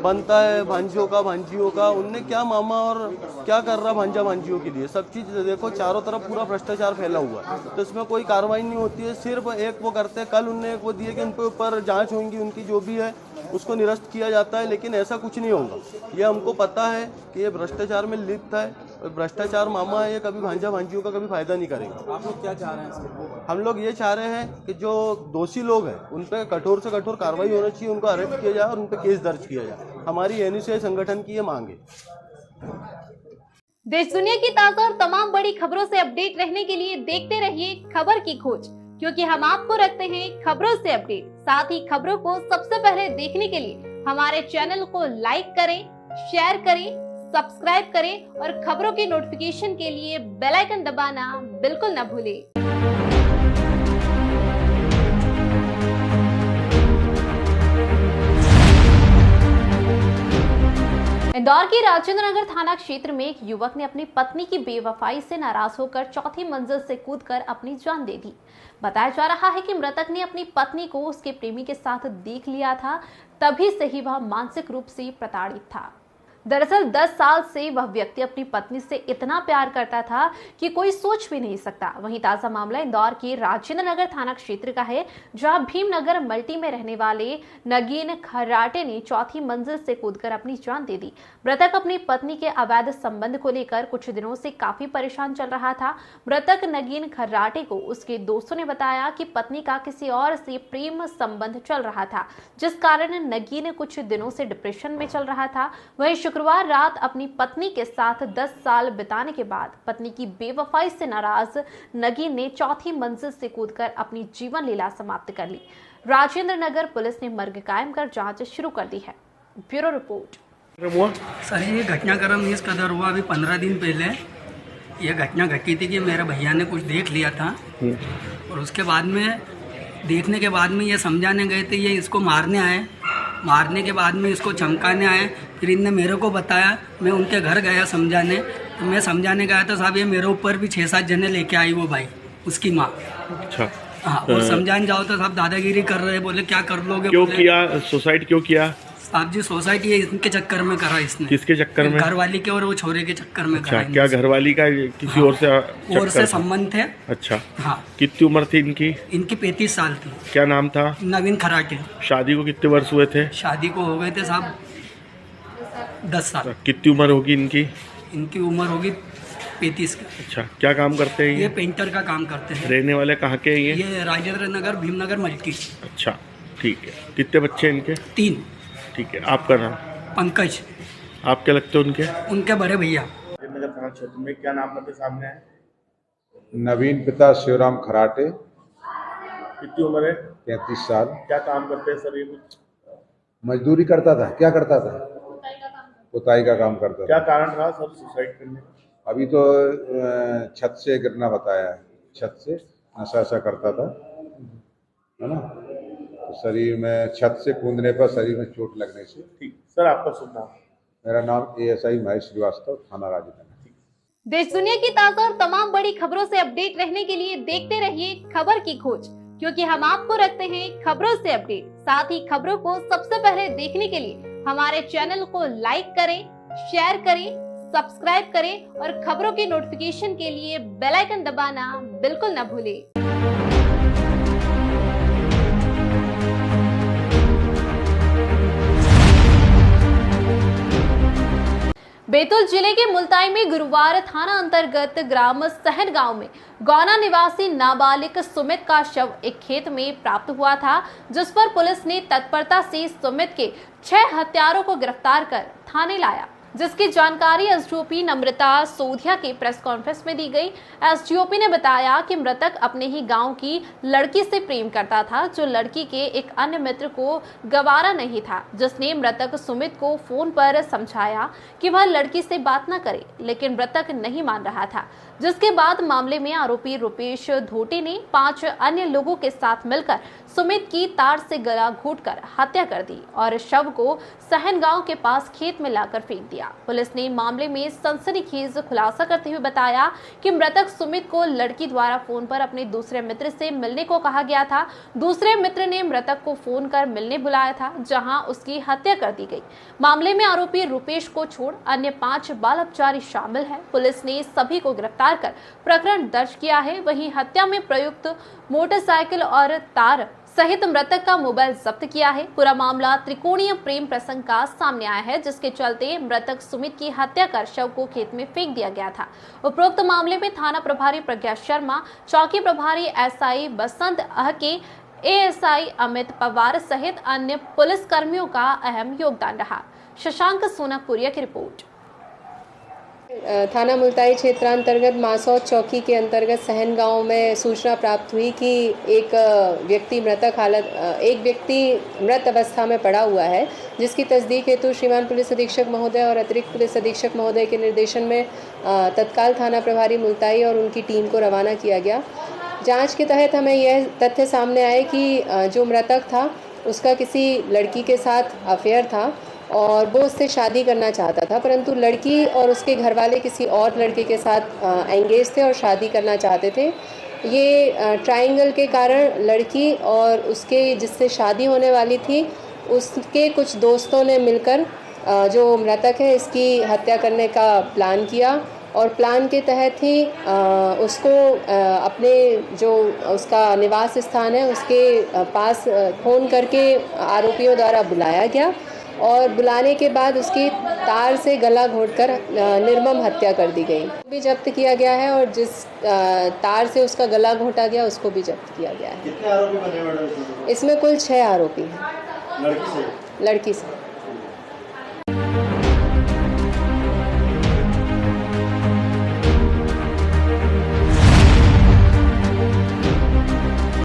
बनता है भांजियों का, उनने क्या मामा और क्या कर रहा भांजा भांजियों के लिए, सब चीज़ देखो, चारों तरफ पूरा भ्रष्टाचार फैला हुआ है, तो इसमें कोई कार्रवाई नहीं होती है। सिर्फ एक वो करते हैं, कल उनने एक वो दिए कि उनके ऊपर जांच होंगी, उनकी जो भी है उसको निरस्त किया जाता है, लेकिन ऐसा कुछ नहीं होगा। ये हमको पता है कि ये भ्रष्टाचार में लिप्त है और भ्रष्टाचार मामा है, ये कभी भांजा भांजियों का कभी फायदा नहीं करेगा। आप लोग क्या चाह रहे हैं? हम लोग ये चाह रहे हैं कि जो दोषी लोग हैं उन पर कठोर से कठोर कार्रवाई होनी चाहिए, उनको अरेस्ट किया जाए और उन पर केस दर्ज किया जाए। हमारी एनएसयूआई संगठन की ये मांग है। देश दुनिया की ताजा और तमाम बड़ी खबरों से अपडेट रहने के लिए देखते रहिए खबर की खोज, क्योंकि हम आपको रखते हैं खबरों से अपडेट। साथ ही खबरों को सबसे पहले देखने के लिए हमारे चैनल को लाइक करें, शेयर करें, सब्सक्राइब करें और खबरों की नोटिफिकेशन के लिए बेल आइकन दबाना बिल्कुल न भूलें। इंदौर के राजेंद्र नगर थाना क्षेत्र में एक युवक ने अपनी पत्नी की बेवफाई से नाराज होकर चौथी मंजिल से कूदकर अपनी जान दे दी। बताया जा रहा है कि मृतक ने अपनी पत्नी को उसके प्रेमी के साथ देख लिया था, तभी से ही वह मानसिक रूप से प्रताड़ित था। दरअसल 10 साल से वह व्यक्ति अपनी पत्नी से इतना प्यार करता था कि कोई सोच भी नहीं सकता। वहीं ताजा मामला इंदौर के राजेंद्र नगर थाना क्षेत्र का है, जहां भीमनगर मल्टी में रहने वाले नगीन खर्राटे ने चौथी मंजिल से कूदकर अपनी जान दे दी। मृतक अपनी पत्नी के अवैध संबंध को लेकर कुछ दिनों से काफी परेशान चल रहा था। मृतक नगीन खर्राटे को उसके दोस्तों ने बताया कि पत्नी का किसी और से प्रेम संबंध चल रहा था, जिस कारण नगीन कुछ दिनों से डिप्रेशन में चल रहा था। वहीं शुक्रवार रात अपनी पत्नी के साथ 10 साल बिताने के बाद पत्नी की बेवफाई से नाराज नगीन ने चौथी मंजिल से कूदकर अपनी जीवन लीला समाप्त कर ली। राजेंद्र नगर पुलिस ने मर्ग कायम कर जांच शुरू कर दी है। Bureau report. सर, ये घटनाक्रम इस कदर हुआ, अभी 15 दिन पहले ये घटना घटी थी कि मेरे भैया ने कुछ देख लिया था और उसके बाद में देखने के बाद में ये समझाने गए थे, ये इसको मारने आए। मारने के बाद में इसको चमकाने आए, फिर इनने मेरे को बताया। मैं उनके घर गया समझाने, तो मैं समझाने गया तो साहब ये मेरे ऊपर भी 6-7 जने लेके आई, वो भाई उसकी माँ। अच्छा। हाँ, और समझाने जाओ तो साहब दादागिरी कर रहे, बोले क्या कर लोगे। क्यों किया सुसाइड, क्यों किया साहब जी? सोसाइटी इनके चक्कर में करा इसने। किसके चक्कर में? घरवाली के और वो छोरे के चक्कर में। अच्छा, क्या घरवाली का किसी और से संबंध थे? अच्छा। हाँ। कितनी उम्र थी इनकी? इनकी 35 साल थी। क्या नाम था? नवीन खराटे। शादी को कितने वर्ष हुए थे? शादी को हो गए थे साहब 10 साल। कितनी उम्र होगी इनकी? इनकी उम्र होगी 35 का। अच्छा, क्या काम करते हैं ये पेंटर का काम करते हैं। रहने वाले कहाँ के हैं ये राजेंद्र नगर भीमनगर मल्टी। अच्छा, ठीक है। कितने बच्चे हैं इनके? 3। ठीक है। आपका नाम? पंकज। आप क्या लगते हैं उनके? उनके बड़े भैया। नगर थाना क्षेत्र में क्या नाम आपके सामने है? नवीन पिता शिवराम खराटे। कितनी उम्र है? 33 साल। क्या काम करते हैं सर ये? कुछ मजदूरी करता था। क्या करता था? पुताई का काम करता था। क्या कारण रहा सर सुसाइड करने? अभी तो छत से गिरना बताया है। छत से नशा करता था, है ना। तो शरीर में छत से कूदने पर शरीर में चोट लगने से। ठीक सर, आपका शुभ नाम? मेरा नाम ASI महेश श्रीवास्तव, थाना राजनगर। देश दुनिया की ताजा और तमाम बड़ी खबरों से अपडेट रहने के लिए देखते रहिए खबर की खोज, क्योंकि हम आपको रखते हैं खबरों से अपडेट। साथ ही खबरों को सबसे पहले देखने के लिए हमारे चैनल को लाइक करें, शेयर करें, सब्सक्राइब करें और खबरों की नोटिफिकेशन के लिए बेल आइकन दबाना बिल्कुल न भूलें। बैतूल जिले के मुल्ताई में गुरुवार थाना अंतर्गत ग्राम सहन गांव में गौना निवासी नाबालिग सुमित का शव एक खेत में प्राप्त हुआ था, जिस पर पुलिस ने तत्परता से सुमित के 6 हत्यारों को गिरफ्तार कर थाने लाया, जिसकी जानकारी एसडीओपी नम्रता सोधिया के प्रेस कॉन्फ्रेंस में दी गई। एसडीओपी ने बताया कि मृतक अपने ही गांव की लड़की से प्रेम करता था, जो लड़की के एक अन्य मित्र को गवारा नहीं था, जिसने मृतक सुमित को फोन पर समझाया कि वह लड़की से बात न करे, लेकिन मृतक नहीं मान रहा था, जिसके बाद मामले में आरोपी रुपेश धोटे ने 5 अन्य लोगों के साथ मिलकर सुमित की तार से गला घोंटकर हत्या कर दी और शव को सहन गांव के पास खेत में लाकर फेंक दिया। पुलिस ने मामले में सनसनीखेज खुलासा करते हुए बताया कि मृतक सुमित को लड़की द्वारा फोन पर अपने दूसरे मित्र से मिलने को कहा गया था। दूसरे मित्र ने मृतक को फोन कर मिलने बुलाया था, जहां उसकी हत्या कर दी गई। मामले में आरोपी रुपेश को छोड़ अन्य 5 बाल अपचारी शामिल है। पुलिस ने सभी को गिरफ्तार कर प्रकरण दर्ज किया है। वहीं हत्या में प्रयुक्त मोटरसाइकिल और तार सहित मृतक का मोबाइल जब्त किया है। पूरा मामला त्रिकोणीय प्रेम प्रसंग का सामने आया है, जिसके चलते मृतक सुमित की हत्या कर शव को खेत में फेंक दिया गया था। उपरोक्त मामले में थाना प्रभारी प्रज्ञा शर्मा, चौकी प्रभारी SI बसंत अहके, ASI अमित पवार सहित अन्य पुलिस कर्मियों का अहम योगदान रहा। शशांक सोनापुरिया की रिपोर्ट। थाना मुल्ताई क्षेत्रांतर्गत मासौद चौकी के अंतर्गत सहन गांव में सूचना प्राप्त हुई कि एक व्यक्ति मृत अवस्था में पड़ा हुआ है, जिसकी तस्दीक हेतु श्रीमान पुलिस अधीक्षक महोदय और अतिरिक्त पुलिस अधीक्षक महोदय के निर्देशन में तत्काल थाना प्रभारी मुल्ताई और उनकी टीम को रवाना किया गया। जांच के तहत हमें यह तथ्य सामने आए कि जो मृतक था उसका किसी लड़की के साथ अफेयर था और वो उससे शादी करना चाहता था, परंतु लड़की और उसके घर वाले किसी और लड़के के साथ एंगेज थे और शादी करना चाहते थे। ये ट्रायंगल के कारण लड़की और उसके जिससे शादी होने वाली थी उसके कुछ दोस्तों ने मिलकर जो मृतक है इसकी हत्या करने का प्लान किया और प्लान के तहत ही उसको अपने जो उसका निवास स्थान है उसके पास फ़ोन करके आरोपियों द्वारा बुलाया गया और बुलाने के बाद उसकी तार से गला घोंटकर निर्मम हत्या कर दी गई। भी जब्त किया गया है और जिस तार से उसका गला घोंटा गया उसको भी जब्त किया गया है। कितने आरोपी बने हुए? इसमें कुल 6 आरोपी हैं। लड़की से।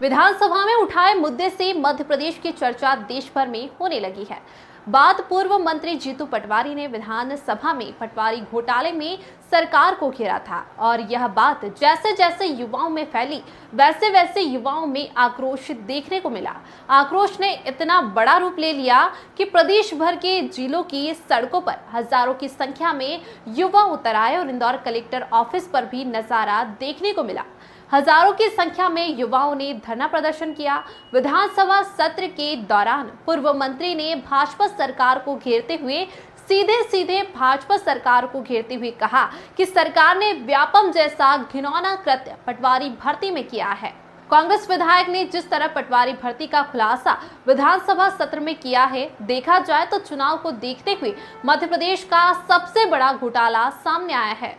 विधानसभा में उठाए मुद्दे से मध्य प्रदेश की चर्चा देश भर में होने लगी है। बात पूर्व मंत्री जीतू पटवारी ने विधानसभा में पटवारी घोटाले में सरकार को घेरा था और यह बात जैसे जैसे युवाओं में फैली वैसे वैसे युवाओं में आक्रोश देखने को मिला। आक्रोश ने इतना बड़ा रूप ले लिया कि प्रदेश भर के जिलों की सड़कों पर हजारों की संख्या में युवा उतर आए और इंदौर कलेक्टर ऑफिस पर भी नजारा देखने को मिला। हजारों की संख्या में युवाओं ने धरना प्रदर्शन किया। विधानसभा सत्र के दौरान पूर्व मंत्री ने भाजपा सरकार को घेरते हुए सीधे भाजपा सरकार को घेरते हुए कहा कि सरकार ने व्यापम जैसा घिनौना कृत्य पटवारी भर्ती में किया है। कांग्रेस विधायक ने जिस तरह पटवारी भर्ती का खुलासा विधानसभा सत्र में किया है, देखा जाए तो चुनाव को देखते हुए मध्य प्रदेश का सबसे बड़ा घोटाला सामने आया है।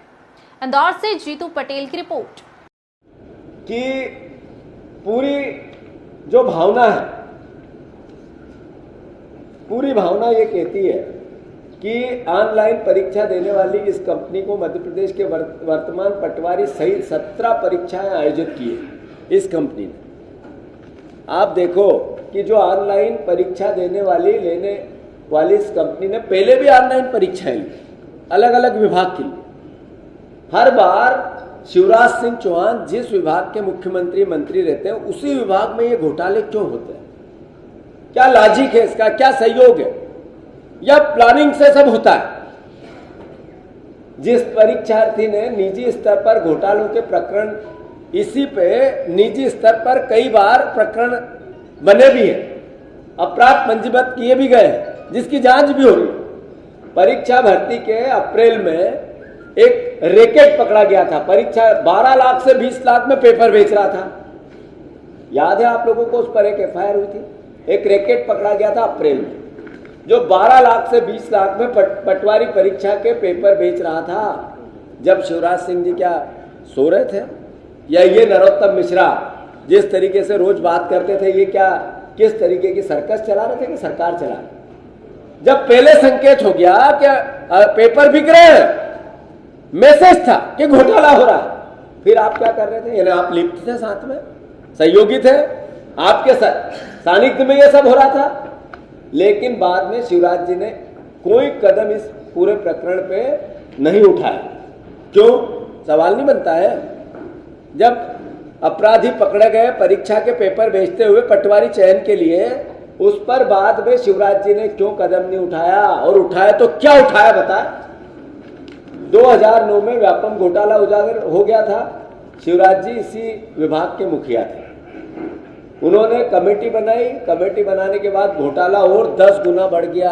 इंदौर से जीतू पटेल की रिपोर्ट। कि पूरी जो भावना है, पूरी भावना ये कहती है कि ऑनलाइन परीक्षा देने वाली इस कंपनी को मध्य प्रदेश के वर्तमान पटवारी सहित 17 परीक्षाएं आयोजित की है इस कंपनी ने। आप देखो कि जो ऑनलाइन परीक्षा लेने वाली इस कंपनी ने पहले भी ऑनलाइन परीक्षाएं ली अलग अलग विभाग के लिए। हर बार शिवराज सिंह चौहान जिस विभाग के मुख्यमंत्री मंत्री रहते हैं उसी विभाग में ये घोटाले क्यों होते हैं? क्या लॉजिक है इसका? क्या सहयोग है? या प्लानिंग से सब होता है? जिस परीक्षार्थी ने निजी स्तर पर घोटालों के प्रकरण, इसी पे निजी स्तर पर कई बार प्रकरण बने भी हैं, अपराध पंजीबद्ध किए भी गए हैं, जिसकी जांच भी हो रही है। परीक्षा भर्ती के अप्रैल में एक रैकेट पकड़ा गया था। परीक्षा 12 लाख से 20 लाख में पेपर बेच रहा था। याद है आप लोगों को? उस पर एक एफआईआर हुई थी। एक रैकेट पकड़ा गया था अप्रैल में, जो 12 लाख से 20 लाख में पटवारी परीक्षा के पेपर बेच रहा था। जब शिवराज सिंह जी क्या सो रहे थे? या ये नरोत्तम मिश्रा जिस तरीके से रोज बात करते थे, ये क्या किस तरीके की सर्कस चला रहे थे कि सरकार चला रही? जब पहले संकेत हो गया कि पेपर बिक रहे हैं, मैसेज था कि घोटाला हो रहा है, फिर आप क्या कर रहे थे? यानी आप लिप्त थे, साथ में सहयोगी थे, आपके सानिध्य में ये सब हो रहा था। लेकिन बाद में शिवराज जी ने कोई कदम इस पूरे प्रकरण पे नहीं उठाया। क्यों? सवाल नहीं बनता है। जब अपराधी पकड़े गए परीक्षा के पेपर बेचते हुए पटवारी चयन के लिए, उस पर बाद में शिवराज जी ने क्यों कदम नहीं उठाया? और उठाया तो क्या उठाया बताए? 2009 में व्यापम घोटाला उजागर हो गया था। शिवराज जी इसी विभाग के मुखिया थे। उन्होंने कमेटी बनाई। कमेटी बनाने के बाद घोटाला और 10 गुना बढ़ गया।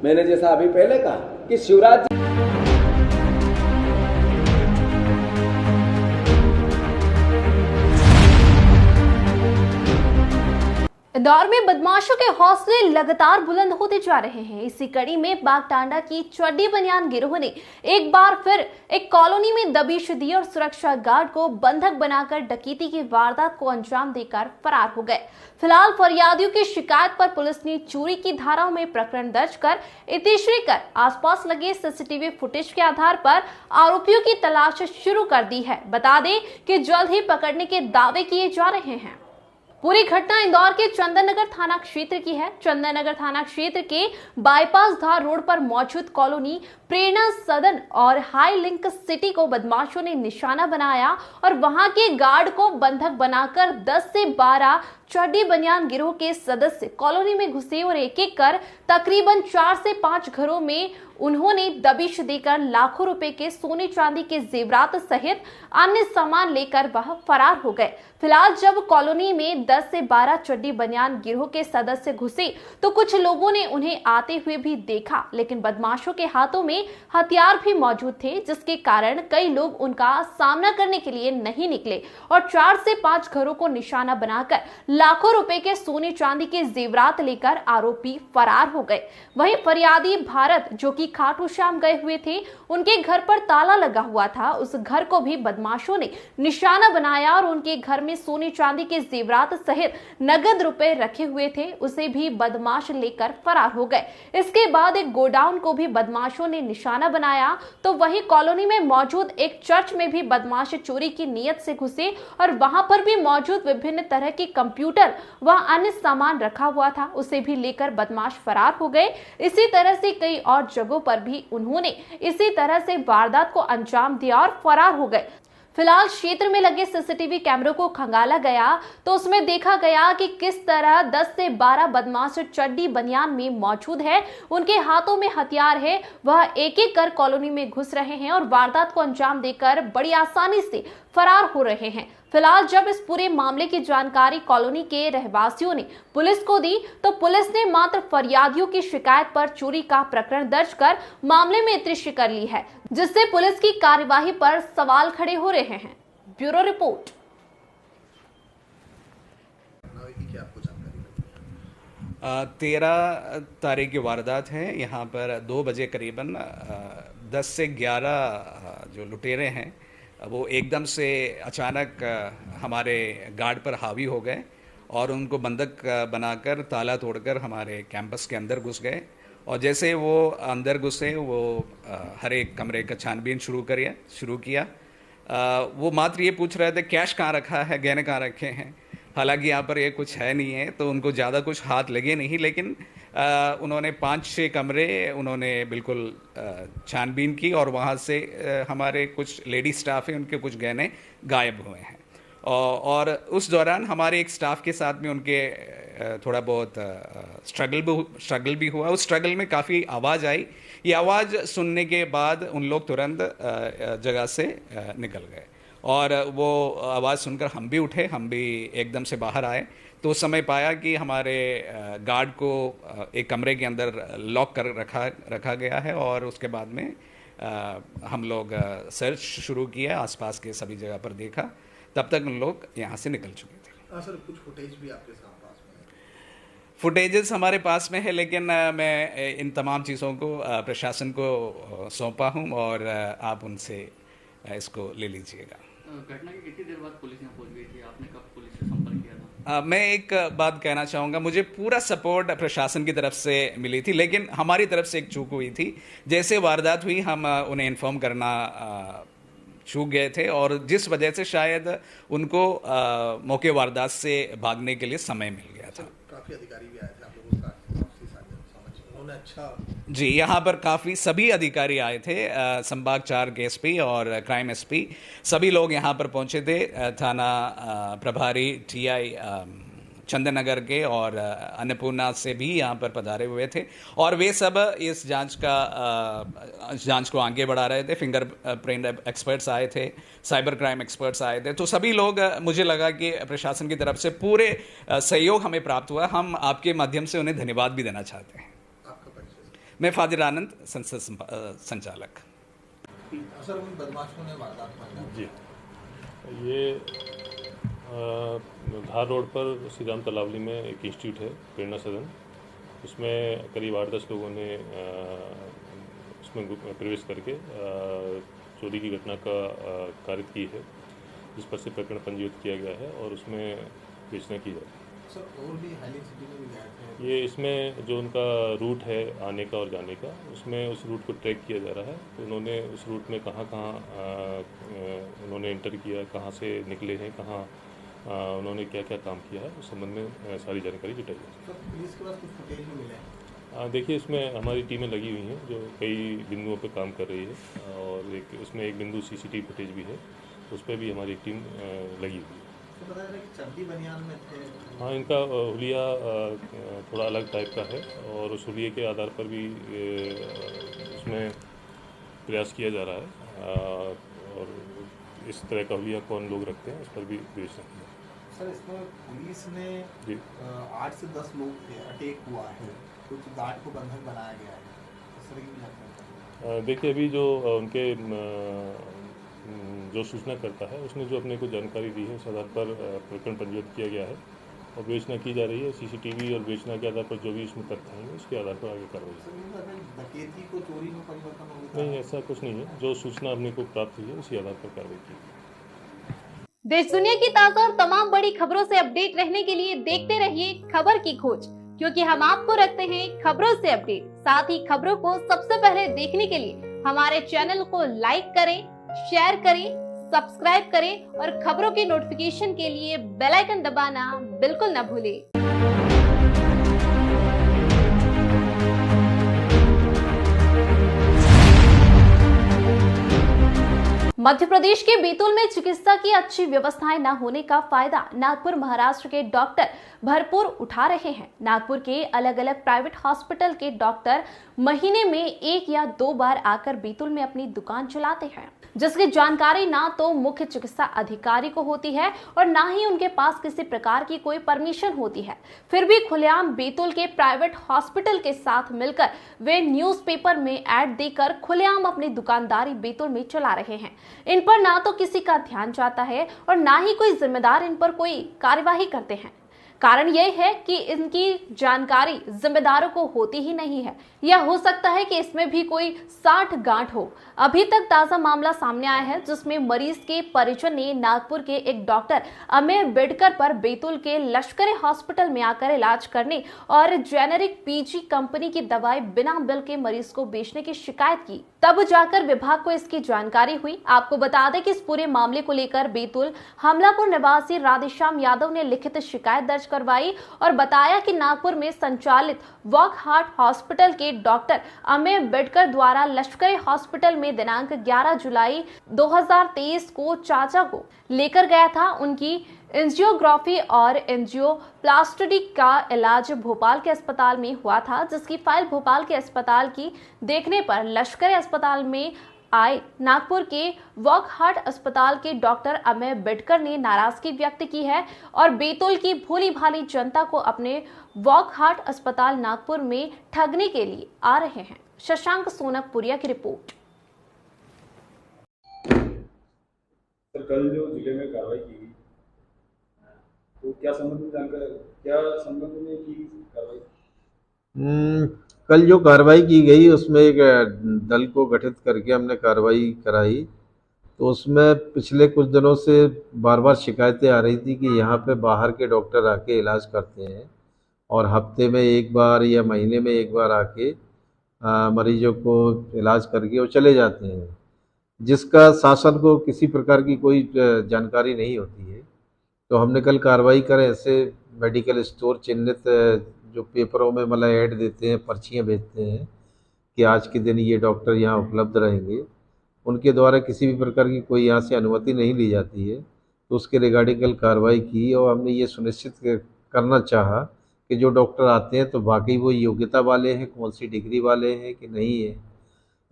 मैंने जैसा अभी पहले कहा कि शिवराज जी इंदौर में बदमाशों के हौसले लगातार बुलंद होते जा रहे हैं। इसी कड़ी में बागटांडा की चड्डी बनियान गिरोह ने एक बार फिर एक कॉलोनी में दबिश दी और सुरक्षा गार्ड को बंधक बनाकर डकैती की वारदात को अंजाम देकर फरार हो गए। फिलहाल फरियादियों की शिकायत पर पुलिस ने चोरी की धाराओं में प्रकरण दर्ज कर इतिश्री कर आसपास लगे सीसीटीवी फुटेज के आधार पर आरोपियों की तलाश शुरू कर दी है। बता दें कि जल्द ही पकड़ने के दावे किए जा रहे हैं। पूरी घटना इंदौर के चंदन नगर थाना क्षेत्र की है। चंदन नगर थाना क्षेत्र के बाईपास धार रोड पर मौजूद कॉलोनी प्रेरणा सदन और हाई लिंक सिटी को बदमाशों ने निशाना बनाया और वहां के गार्ड को बंधक बनाकर 10 से 12 चड्डी बनियान गिरोह के सदस्य कॉलोनी में घुसे और एक एक कर तकरीबन 4 से 5 घरों में उन्होंने दबिश देकर लाखों रुपए के सोने चांदी के जेवरात सहित अन्य सामान लेकर वह फरार हो गए। फिलहाल जब कॉलोनी में 10 से 12 चड्डी बनियान गिरोह के सदस्य घुसे तो कुछ लोगों ने उन्हें आते हुए भी देखा, लेकिन बदमाशों के हाथों में हथियार भी मौजूद थे, जिसके कारण कई लोग उनका सामना करने के लिए नहीं निकले और 4 से 5 घरों को निशाना बनाकर लाखों रुपए के सोने चांदी के जेवरात लेकर आरोपी फरार हो गए। वहीं फरियादी भारत, जो कि खाटू श्याम गए हुए थे, उनके घर पर ताला लगा हुआ था। उस घर को भी बदमाशों ने निशाना बनाया और उनके घर में सोने चांदी के जेवरात सहित नगद रुपए रखे हुए थे, उसे भी बदमाश लेकर फरार हो गए। इसके बाद एक गोडाउन को भी बदमाशों ने निशाना बनाया। तो वहीं कॉलोनी में मौजूद एक चर्च में भी बदमाश चोरी की नीयत से घुसे और वहां पर भी मौजूद विभिन्न तरह के कंप्यूटर व अन्य सामान रखा हुआ था, उसे भी लेकर बदमाश फरार हो गए। इसी तरह से कई और जगहों पर भी उन्होंने इसी तरह से वारदात को अंजाम दिया और फरार हो गए। फिलहाल क्षेत्र में लगे सीसीटीवी कैमरों को खंगाला गया तो उसमें देखा गया कि किस तरह 10 से 12 बदमाश चड्डी बनियान में मौजूद है, उनके हाथों में हथियार है, वह एक एक कर कॉलोनी में घुस रहे हैं और वारदात को अंजाम देकर बड़ी आसानी से फरार हो रहे हैं। फिलहाल जब इस पूरे मामले की जानकारी कॉलोनी के रहवासियों ने पुलिस को दी तो पुलिस ने मात्र फरियादियों की शिकायत पर चोरी का प्रकरण दर्ज कर मामले में इतिश्री कर ली है, जिससे पुलिस की कार्यवाही पर सवाल खड़े हो रहे हैं। Bureau report. 13 तारीख की वारदात है। यहाँ पर 2 बजे करीबन 10 से 11 जो लुटेरे हैं वो एकदम से अचानक हमारे गार्ड पर हावी हो गए और उनको बंधक बनाकर ताला तोड़कर हमारे कैंपस के अंदर घुस गए। और जैसे वो अंदर घुसे वो हर एक कमरे का छानबीन शुरू किया। वो मात्र ये पूछ रहे थे कैश कहाँ रखा है, गहने कहाँ रखे हैं। हालांकि यहाँ पर ये कुछ है नहीं है, तो उनको ज़्यादा कुछ हाथ लगे नहीं, लेकिन उन्होंने 5-6 कमरे उन्होंने बिल्कुल छानबीन की और वहाँ से हमारे कुछ लेडी स्टाफ हैं, उनके कुछ गहने गायब हुए हैं। और उस दौरान हमारे एक स्टाफ के साथ में उनके थोड़ा बहुत स्ट्रगल भी हुआ। उस स्ट्रगल में काफ़ी आवाज़ आई। ये आवाज़ सुनने के बाद उन लोग तुरंत जगह से निकल गए और वो आवाज़ सुनकर हम भी उठे, हम भी एकदम से बाहर आए। तो उस समय पाया कि हमारे गार्ड को एक कमरे के अंदर लॉक कर रखा गया है और उसके बाद में हम लोग सर्च शुरू किया, आसपास के सभी जगह पर देखा, तब तक उन लोग यहाँ से निकल चुके थे। सर कुछ फुटेज भी आपके साथ पास में है? फुटेजेस हमारे पास में है, लेकिन मैं इन तमाम चीज़ों को प्रशासन को सौंपा हूँ और आप उनसे इसको ले लीजिएगा। घटना की कितनी देर बाद पुलिस यहाँ पहुँच गई थी? आपने कब पुलिस से संपर्क किया था? मैं एक बात कहना चाहूँगा, मुझे पूरा सपोर्ट प्रशासन की तरफ से मिली थी, लेकिन हमारी तरफ से एक चूक हुई थी। जैसे वारदात हुई हम उन्हें इन्फॉर्म करना चूक गए थे और जिस वजह से शायद उनको मौके वारदात से भागने के लिए समय मिल गया था। काफी अधिकारी भी आए थे आप लोगों का, उन्होंने अच्छा जी, यहाँ पर काफ़ी सभी अधिकारी आए थे, संभाग 4 के एसपी और क्राइम एसपी, सभी लोग यहाँ पर पहुँचे थे। थाना प्रभारी टीआई चंदन नगर के और अन्नपूर्णा से भी यहाँ पर पधारे हुए थे और वे सब इस जांच को आगे बढ़ा रहे थे। फिंगर प्रिंट एक्सपर्ट्स आए थे, साइबर क्राइम एक्सपर्ट्स आए थे। तो सभी लोग, मुझे लगा कि प्रशासन की तरफ से पूरे सहयोग हमें प्राप्त हुआ। हम आपके माध्यम से उन्हें धन्यवाद भी देना चाहते हैं। मैं फादिर आनंद, संसद संचालक। सर उन बदमाशों ने वारदात जी, ये धार रोड पर श्री राम तलावली में एक इंस्टीट्यूट है, प्रेरणा सदन। उसमें करीब 8-10 लोगों ने उसमें प्रवेश करके चोरी की घटना का कारित की है, जिस पर से प्रकरण पंजीकृत किया गया है और उसमें विवेचना की जाए। सर और भी हाईली सिटी में भी गए थे? ये इसमें जो उनका रूट है आने का और जाने का, उसमें उस रूट को ट्रैक किया जा रहा है। तो उन्होंने उस रूट में कहाँ उन्होंने एंटर किया, कहाँ से निकले हैं, कहाँ उन्होंने क्या क्या काम किया है, उस संबंध में सारी जानकारी जुटाई है। पुलिस के पास कुछ फुटेज भी मिले? देखिए, इसमें हमारी टीमें लगी हुई हैं जो कई बिंदुओं पर काम कर रही है और इसमें एक बिंदु CCTV फुटेज भी है, उस पर भी हमारी टीम लगी हुई है। तो बता रहे कि चड्डी बनियान में थे? हाँ, इनका हुलिया थोड़ा अलग टाइप का है और उस हुलिये के आधार पर भी उसमें प्रयास किया जा रहा है और इस तरह का हुलिया कौन लोग रखते हैं उस पर भी विवेचना की। सर इसमें पुलिस ने 8 से 10 लोग थे, अटैक हुआ है, कुछ गार्ड को बंधक बनाया गया है, इस तरह की जानकारी? देखिए, अभी जो उनके जो सूचना करता है उसने जो अपने को जानकारी दी है, उस आधार पर प्रकरण पंजीकृत किया गया है और विवेचना की जा रही है। CCTV और विवेचना के आधार पर जो भी इसमें तथ्य हैं उसके आधार पर आगे कार्रवाई। डकैती को चोरी में परिवर्तन हो गया? नहीं, ऐसा कुछ नहीं है। जो सूचना अपने को प्राप्त हुई है उसी आधार पर कार्रवाई की। देश दुनिया की ताजा और तमाम बड़ी खबरों से अपडेट रहने के लिए देखते रहिए खबर की खोज, क्योंकि हम आपको रखते हैं खबरों से अपडेट। साथ ही खबरों को सबसे पहले देखने के लिए हमारे चैनल को लाइक करें, शेयर करें, सब्सक्राइब करें और खबरों के नोटिफिकेशन के लिए बेल आइकन दबाना बिल्कुल न भूलें। मध्य प्रदेश के बैतूल में चिकित्सा की अच्छी व्यवस्थाएं न होने का फायदा नागपुर महाराष्ट्र के डॉक्टर भरपूर उठा रहे हैं। नागपुर के अलग अलग प्राइवेट हॉस्पिटल के डॉक्टर महीने में 1 या 2 बार आकर बैतूल में अपनी दुकान चलाते हैं, जिसकी जानकारी ना तो मुख्य चिकित्सा अधिकारी को होती है और ना ही उनके पास किसी प्रकार की कोई परमिशन होती है। फिर भी खुलेआम बैतूल के प्राइवेट हॉस्पिटल के साथ मिलकर वे न्यूज़पेपर में ऐड देकर खुलेआम अपनी दुकानदारी बैतूल में चला रहे हैं। इन पर ना तो किसी का ध्यान जाता है और ना ही कोई जिम्मेदार इन पर कोई कार्यवाही करते हैं। कारण यह है कि इनकी जानकारी जिम्मेदारों को होती ही नहीं है, या हो सकता है कि इसमें भी कोई साठ गांठ हो। अभी तक ताजा मामला सामने आया है जिसमें मरीज के परिजन ने नागपुर के एक डॉक्टर अमेय बेडकर पर बैतूल के लश्करी हॉस्पिटल में आकर इलाज करने और जेनेरिक पीजी कंपनी की दवाई बिना बिल के मरीज को बेचने की शिकायत की। तब जाकर विभाग को इसकी जानकारी हुई। आपको बता दें कि इस पूरे मामले को लेकर बैतूल हमलापुर निवासी राधेश्याम यादव ने लिखित शिकायत दर्ज करवाई और बताया कि नागपुर में संचालित वॉक हार्ट हॉस्पिटल के डॉक्टर अमेय बेडकर द्वारा लश्करी हॉस्पिटल में दिनांक 11 जुलाई 2023 को चाचा को लेकर गया था। उनकी एंजियोग्राफी और एंजियोप्लास्टी का इलाज भोपाल के अस्पताल में हुआ था, जिसकी फाइल भोपाल के अस्पताल की देखने पर लश्करी अस्पताल में आए नागपुर के वॉक हार्ट अस्पताल के डॉक्टर अमेय बेडकर ने नाराजगी व्यक्त की है और बैतूल की भोली भाली जनता को अपने वॉक हार्ट अस्पताल नागपुर में ठगने के लिए आ रहे हैं। शशांक सोनकपुरिया की रिपोर्ट। सर, कल जो जिले में कार्रवाई की गई तो क्या संबंध में की कार्रवाई? कल जो कार्रवाई की गई उसमें एक दल को गठित करके हमने कार्रवाई कराई, तो उसमें पिछले कुछ दिनों से बार बार शिकायतें आ रही थी कि यहाँ पे बाहर के डॉक्टर आके इलाज करते हैं और हफ्ते में एक बार या महीने में एक बार आके मरीजों को इलाज करके वो चले जाते हैं, जिसका शासन को किसी प्रकार की कोई जानकारी नहीं होती है। तो हमने कल कार्रवाई करें, ऐसे मेडिकल स्टोर चिन्हित जो पेपरों में मतलब ऐड देते हैं, पर्चियाँ भेजते हैं कि आज के दिन ये डॉक्टर यहाँ उपलब्ध रहेंगे, उनके द्वारा किसी भी प्रकार की कोई यहाँ से अनुमति नहीं ली जाती है। तो उसके रिगार्डिंग कल कार्रवाई की और हमने ये सुनिश्चित करना चाहा कि जो डॉक्टर आते हैं तो वाकई वो योग्यता वाले हैं, कौन सी डिग्री वाले हैं कि नहीं है।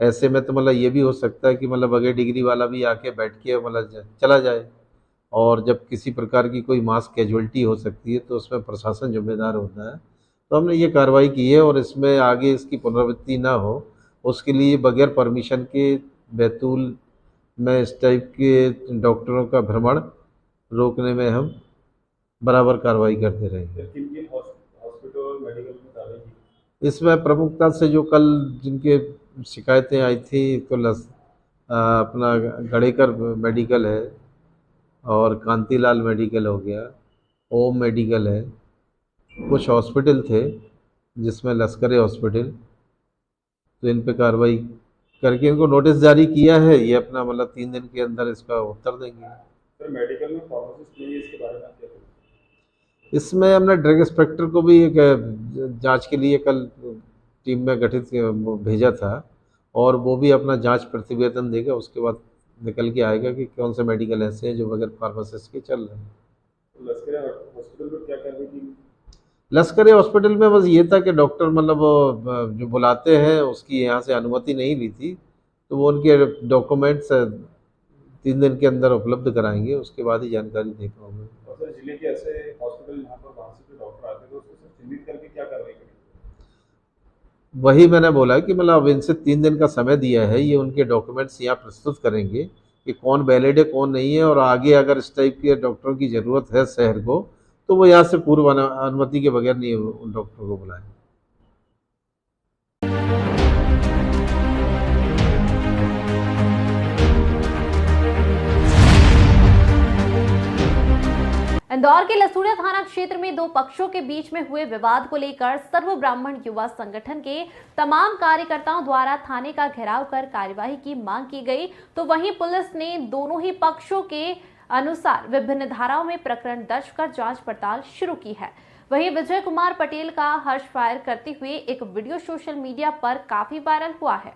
ऐसे में तो मतलब ये भी हो सकता है कि मतलब बगैर डिग्री वाला भी आके बैठ के मतलब चला जाए, और जब किसी प्रकार की कोई मास कैजुअलिटी हो सकती है तो उसमें प्रशासन जिम्मेदार होता है। तो हमने ये कार्रवाई की है और इसमें आगे इसकी पुनरावृत्ति ना हो उसके लिए बगैर परमिशन के बैतूल में इस टाइप के डॉक्टरों का भ्रमण रोकने में हम बराबर कार्रवाई करते रहेंगे। इसमें प्रमुखता से जो कल जिनके शिकायतें आई थी तो अपना गड़ेकर मेडिकल है और कांतीलाल मेडिकल हो गया, ओम मेडिकल है, कुछ हॉस्पिटल थे जिसमें लश्करी हॉस्पिटल, तो इन पे कार्रवाई करके इनको नोटिस जारी किया है। ये अपना मतलब 3 दिन के अंदर इसका उत्तर देंगे। सर, मेडिकल में फार्मासिस्ट नहीं है, इसके बारे में क्या करें? इसमें हमने ड्रग इंस्पेक्टर को भी एक जांच के लिए कल टीम में गठित भेजा था और वो भी अपना जांच प्रतिवेदन देगा, उसके बाद निकल के आएगा कि कौन से मेडिकल ऐसे हैं जो बगैर फार्मासिस्ट के चल रहे हैं। तो लश्करी हॉस्पिटल में क्या कार्रवाई की? लश्करी हॉस्पिटल में बस ये था कि डॉक्टर मतलब जो बुलाते हैं उसकी यहाँ से अनुमति नहीं ली थी, तो वो उनके डॉक्यूमेंट्स 3 दिन के अंदर उपलब्ध कराएंगे, उसके बाद ही जानकारी दे पाऊँगा। और सर, जिले के ऐसे हॉस्पिटल यहाँ पर बाहर से जो डॉक्टर आते हैं तो उसको चिन्हित करके क्या कार्रवाई करेंगे? वही मैंने बोला कि मतलब अब इनसे 3 दिन का समय दिया है, ये उनके डॉक्यूमेंट्स यहाँ प्रस्तुत करेंगे कि कौन वैलिड है कौन नहीं है, और आगे अगर इस टाइप के डॉक्टरों की ज़रूरत है शहर को तो वो यहाँ से पूर्व अनुमति के बगैर नहीं उन डॉक्टरों को बुलाएं। इंदौर के लसूड़िया थाना क्षेत्र में 2 पक्षों के बीच में हुए विवाद को लेकर सर्व ब्राह्मण युवा संगठन के तमाम कार्यकर्ताओं द्वारा थाने का घेराव कर कार्यवाही की मांग की गई, तो वहीं पुलिस ने दोनों ही पक्षों के अनुसार विभिन्न धाराओं में प्रकरण दर्ज कर जांच पड़ताल शुरू की है। वहीं विजय कुमार पटेल का हर्ष फायर करते हुए एक वीडियो सोशल मीडिया पर काफी वायरल हुआ है।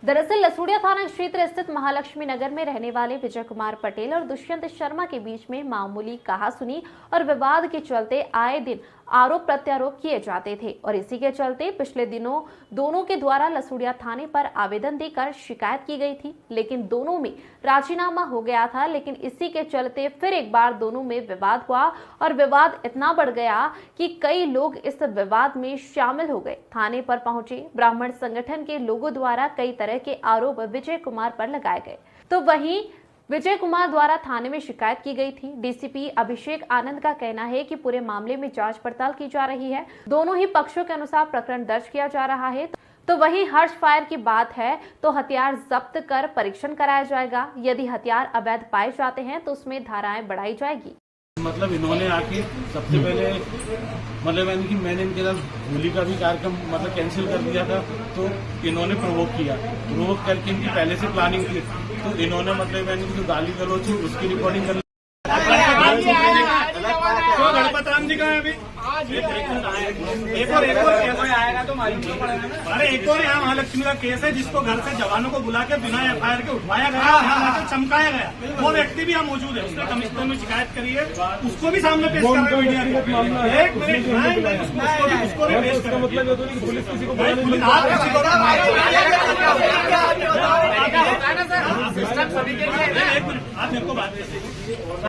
दरअसल लसूड़िया थाना क्षेत्र स्थित महालक्ष्मी नगर में रहने वाले विजय कुमार पटेल और दुष्यंत शर्मा के बीच में मामूली कहासुनी और विवाद के चलते आए दिन आरोप प्रत्यारोप किए जाते थे, और इसी के चलते पिछले दिनों दोनों के द्वारा लसूड़िया थाने पर आवेदन देकर शिकायत की गई थी, लेकिन दोनों में राजीनामा हो गया था। लेकिन इसी के चलते फिर एक बार दोनों में विवाद हुआ और विवाद इतना बढ़ गया कि कई लोग इस विवाद में शामिल हो गए। थाने पर पहुंचे ब्राह्मण संगठन के लोगों द्वारा कई तरह के आरोप विजय कुमार पर लगाए गए, तो वहीं विजय कुमार द्वारा थाने में शिकायत की गई थी। डीसीपी अभिषेक आनंद का कहना है कि पूरे मामले में जांच पड़ताल की जा रही है। दोनों ही पक्षों के अनुसार प्रकरण दर्ज किया जा रहा है। तो वहीं हर्ष फायर की बात है तो हथियार जब्त कर परीक्षण कराया जाएगा। यदि हथियार अवैध पाए जाते हैं तो उसमें धाराएं बढ़ाई जाएगी। मतलब इन्होंने आके सबसे पहले मैंने इनके साथ होली का भी कार्यक्रम कैंसिल कर दिया था, तो इन्होंने प्रोवोक किया। प्रोवोक करके इनकी पहले से प्लानिंग थी, तो इन्होंने मैंने जो गाली गलौज थी उसकी रिकॉर्डिंग कर गणपत राम जी का है अभी एक और आएगा तो मालूम नहीं पड़ेगा। अरे एक और यहाँ महालक्ष्मी का केस है जिसको घर से जवानों को बुला के बिना एफआईआर के उठवाया गया, चमकाया गया। वो व्यक्ति भी यहाँ मौजूद है, उसने कमिश्नर में शिकायत करी है, उसको भी सामने पेश कर रहे हैं। एक मिनट, उसको भी पेश कर। मतलब पुलिस किसी को आप मेरे को बात कीजिए।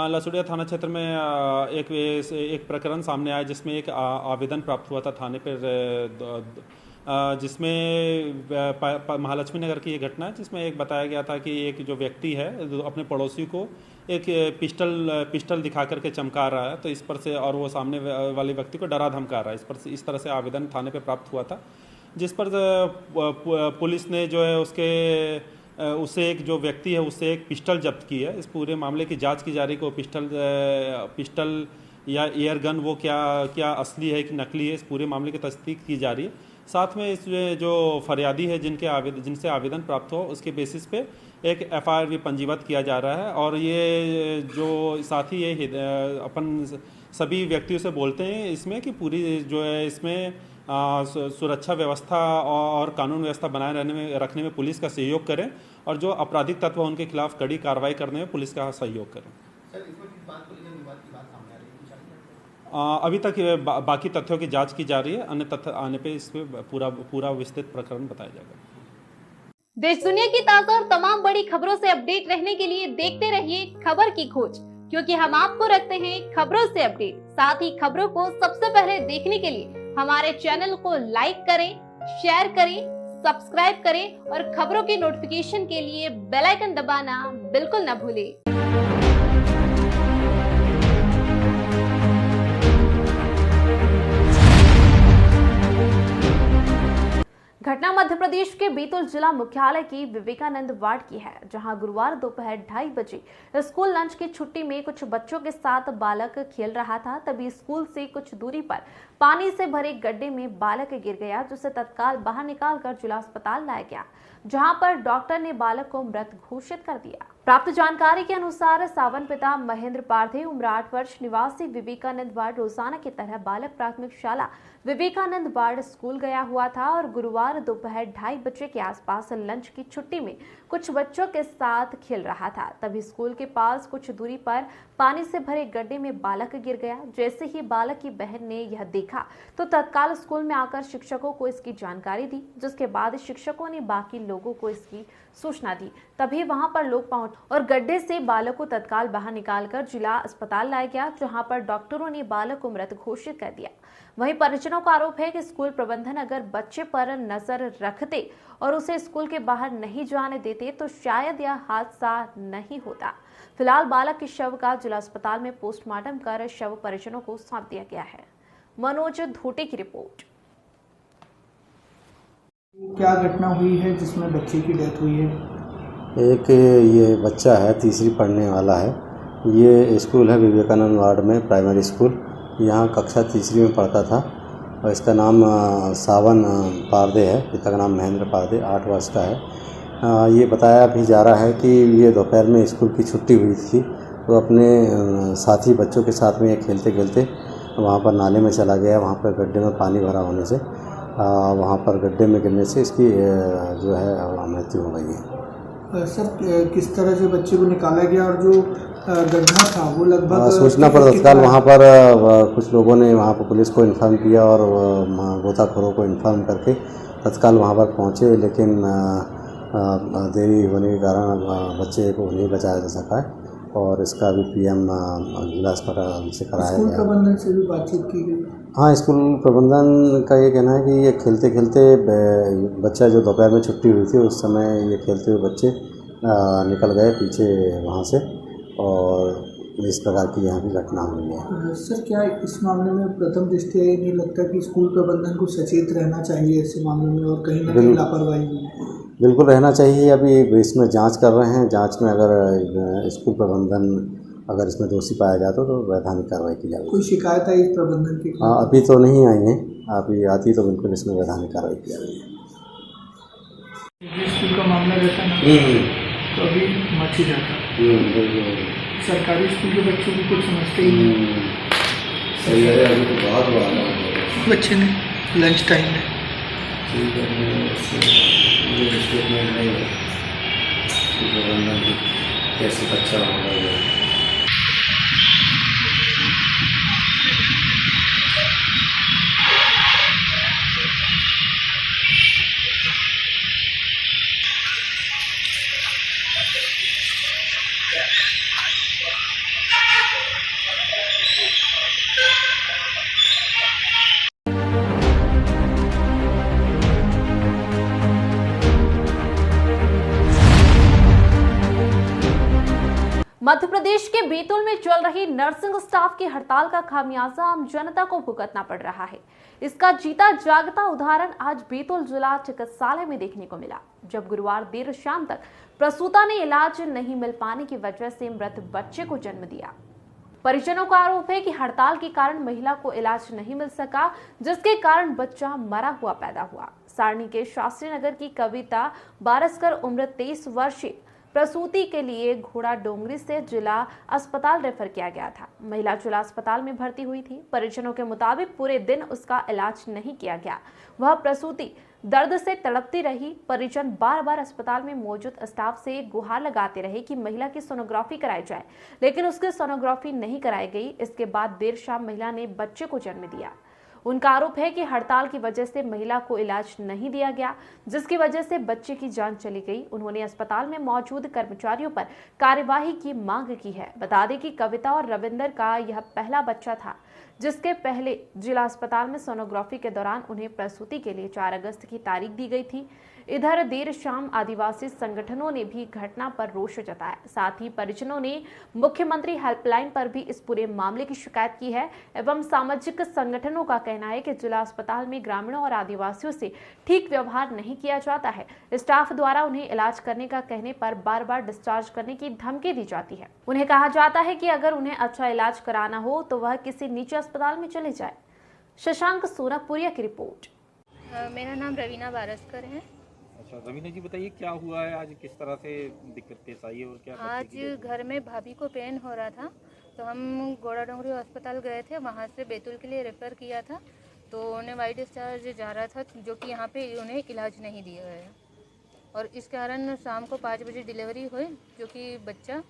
लसुड़िया थाना क्षेत्र में एक प्रकरण सामने आया जिसमें एक आवेदन प्राप्त हुआ था थाने पर, जिसमें महालक्ष्मी नगर की ये घटना है, जिसमें एक बताया गया था कि एक जो व्यक्ति है अपने पड़ोसी को एक पिस्टल दिखा करके चमका रहा है, तो इस पर से और वो सामने वाले व्यक्ति को डरा धमका रहा है। इस तरह से आवेदन थाने पे प्राप्त हुआ था, जिस पर पुलिस ने जो है उससे एक जो व्यक्ति है उससे एक पिस्टल जब्त की है। इस पूरे मामले की जांच की जा रही है कि पिस्टल या एयर गन वो क्या असली है कि नकली है, इस पूरे मामले की तस्दीक की जा रही है। साथ में इस जो फरियादी है जिनसे आवेदन प्राप्त हो उसके बेसिस पे एक एफआईआर भी पंजीबद्ध किया जा रहा है। और ये जो साथी ये अपन सभी व्यक्तियों से बोलते हैं इसमें कि पूरी जो है इसमें सुरक्षा व्यवस्था और कानून व्यवस्था बनाए रखने में पुलिस का सहयोग करें और जो आपराधिक तत्व उनके खिलाफ कड़ी कार्रवाई करने में पुलिस का सहयोग करें। अभी तक बाकी तथ्यों की जांच की जा रही है, अन्य तथ्य आने पे इस पे पूरा विस्तृत प्रकरण बताया जाएगा। देश दुनिया की ताजा और तमाम बड़ी खबरों से अपडेट रहने के लिए देखते रहिए खबर की खोज, क्योंकि हम आपको रखते हैं खबरों से अपडेट। साथ ही खबरों को सबसे पहले देखने के लिए हमारे चैनल को लाइक करें, शेयर करें, सब्सक्राइब करें और खबरों की नोटिफिकेशन के लिए बेल आइकन दबाना बिल्कुल न भूलें। घटना मध्य प्रदेश के बैतूल जिला मुख्यालय की विवेकानंद वार्ड की है, जहां गुरुवार दोपहर 2:30 बजे स्कूल लंच की छुट्टी में कुछ बच्चों के साथ बालक खेल रहा था। तभी स्कूल से कुछ दूरी पर पानी से भरे गड्ढे में बालक गिर गया, जिसे तत्काल बाहर निकालकर जिला अस्पताल लाया गया, जहां पर डॉक्टर ने बालक को मृत घोषित कर दिया। प्राप्त जानकारी के अनुसार सावन पिता महेंद्र पारधे उम्र 8 वर्ष निवासी विवेकानंद वार्ड रोजाना की तरह बालक प्राथमिक शाला विवेकानंद वार्ड स्कूल गया हुआ था और गुरुवार दोपहर 2:30 बजे के आसपास लंच की छुट्टी में कुछ बच्चों के साथ खेल रहा था। तभी स्कूल के पास कुछ दूरी पर पानी से भरे गड्ढे में बालक गिर गया। जैसे ही बालक की बहन ने यह देखा तो तत्काल स्कूल में आकर शिक्षकों को इसकी जानकारी दी, जिसके बाद शिक्षकों ने बाकी लोगों को इसकी सूचना दी। तभी वहां पर लोग पहुंचे और गड्ढे से बालक को तत्काल बाहर निकालकर जिला अस्पताल लाया गया, जहां पर डॉक्टरों ने बालक को मृत घोषित कर दिया। वहीं परिजनों का आरोप है कि स्कूल प्रबंधन अगर बच्चे पर नजर रखते और उसे स्कूल के बाहर नहीं जाने देते तो शायद यह हादसा नहीं होता। फिलहाल बालक के शव का जिला अस्पताल में पोस्टमार्टम कर शव परिजनों को सौंप दिया गया है। मनोज धोटे की रिपोर्ट। क्या घटना हुई है जिसमें बच्चे की डेथ हुई है? एक ये बच्चा है, तीसरी पढ़ने वाला है। ये स्कूल है विवेकानंद वार्ड में प्राइमरी स्कूल, यहाँ कक्षा तीसरी में पढ़ता था और इसका नाम सावन पारदे है, पिता का नाम महेंद्र पारदे, 8 वर्ष का है। ये बताया भी जा रहा है कि ये दोपहर में स्कूल की छुट्टी हुई थी तो अपने साथी बच्चों के साथ में ये खेलते खेलते वहाँ पर नाले में चला गया। वहाँ पर गड्ढे में पानी भरा होने से वहाँ पर गड्ढे में गिरने से इसकी जो है मृत्यु हो गई है। सर, किस तरह से बच्चे को निकाला गया और जो गड्ढा था वो लगभग सूचना पर तत्काल वहाँ पर कुछ लोगों ने वहाँ पर पुलिस को इन्फॉर्म किया और गोताखोरों को इन्फॉर्म करके तत्काल वहाँ पर पहुँचे, लेकिन देरी होने के कारण बच्चे को नहीं बचाया जा सका है और इसका भी PM जिला अस्पताल से कराया स्कूल गया। प्रबंधन से भी बातचीत की गई? हाँ, स्कूल प्रबंधन का ये कहना है कि ये खेलते खेलते बच्चा जो दोपहर में छुट्टी हुई थी उस समय ये खेलते हुए बच्चे निकल गए पीछे वहाँ से और इस प्रकार की यहाँ की घटना हुई है। सर, क्या इस मामले में प्रथम दृष्टया ये नहीं लगता कि स्कूल प्रबंधन को सचेत रहना चाहिए ऐसे मामलों में और कहीं ना कहीं लापरवाही हुई है? बिल्कुल रहना चाहिए। अभी इसमें जांच कर रहे हैं। जांच में अगर स्कूल प्रबंधन अगर इसमें दोषी पाया जाता तो वैधानिक कार्रवाई की जाएगी। कोई शिकायत आई प्रबंधन की? हाँ, अभी तो नहीं आई है। अभी आती तो बिल्कुल इसमें वैधानिक कार्रवाई की जाएगी। स्कूल का मामला रहता ना तो अभी मच ही जाता। सरकारी स्कूल के बच्चों को कुछ समझते ही नहीं। सही है, अभी तो बहुत बड़ा बच्चे ने लंच टाइम में नहीं है कैसे बच्चा होगा। मध्य प्रदेश के बैतूल में चल रही नर्सिंग स्टाफ की हड़ताल का खामियाजा आम जनता को भुगतना पड़ रहा है। इसका जीता जागता उदाहरण आज बैतूल जिला चिकित्सालय में देखने को मिला, जब गुरुवार देर शाम तक प्रसूता ने इलाज नहीं मिल पाने की वजह से मृत बच्चे को जन्म दिया। परिजनों का आरोप है कि हड़ताल के कारण महिला को इलाज नहीं मिल सका, जिसके कारण बच्चा मरा हुआ पैदा हुआ। सारणी के शास्त्री नगर की कविता बारसकर उम्र 23 वर्षीय प्रसूति के लिए घोड़ा डोंगरी से जिला अस्पताल रेफर किया गया था। महिला जिला अस्पताल में भर्ती हुई थी। परिजनों के मुताबिक पूरे दिन उसका इलाज नहीं किया गया। वह प्रसूति दर्द से तड़पती रही। परिजन बार बार अस्पताल में मौजूद स्टाफ से गुहार लगाते रहे कि महिला की सोनोग्राफी कराई जाए, लेकिन उसकी सोनोग्राफी नहीं कराई गई। इसके बाद देर शाम महिला ने बच्चे को जन्म दिया। उनका आरोप है कि हड़ताल की वजह से महिला को इलाज नहीं दिया गया, जिसकी वजह से बच्चे की जान चली गई। उन्होंने अस्पताल में मौजूद कर्मचारियों पर कार्यवाही की मांग की है। बता दें कि कविता और रविंदर का यह पहला बच्चा था, जिसके पहले जिला अस्पताल में सोनोग्राफी के दौरान उन्हें प्रसूति के लिए 4 अगस्त की तारीख दी गई थी। इधर देर शाम आदिवासी संगठनों ने भी घटना पर रोष जताया। साथ ही परिजनों ने मुख्यमंत्री हेल्पलाइन पर भी इस पूरे मामले की शिकायत की है। एवं सामाजिक संगठनों का कहना है कि जिला अस्पताल में ग्रामीणों और आदिवासियों से ठीक व्यवहार नहीं किया जाता है। स्टाफ द्वारा उन्हें इलाज करने का कहने पर बार बार डिस्चार्ज करने की धमकी दी जाती है। उन्हें कहा जाता है कि अगर उन्हें अच्छा इलाज कराना हो तो वह किसी निजी अस्पताल में चले जाए। शशांक सोनापुरिया की रिपोर्ट। मेरा नाम रवीना बारसकर है। अच्छा रवीना जी, बताइए क्या हुआ है आज, किस तरह से दिक्कत पेश आई है और क्या? आज घर में भाभी को पेन हो रहा था तो हम घोड़ा डोंगरी अस्पताल गए थे, वहाँ से बैतूल के लिए रेफ़र किया था। तो उन्हें वाइड डिस्चार्ज जा रहा था, जो कि यहाँ पे उन्हें इलाज नहीं दिया गया और इस कारण शाम को 5 बजे डिलीवरी हुई, जो कि बच्चा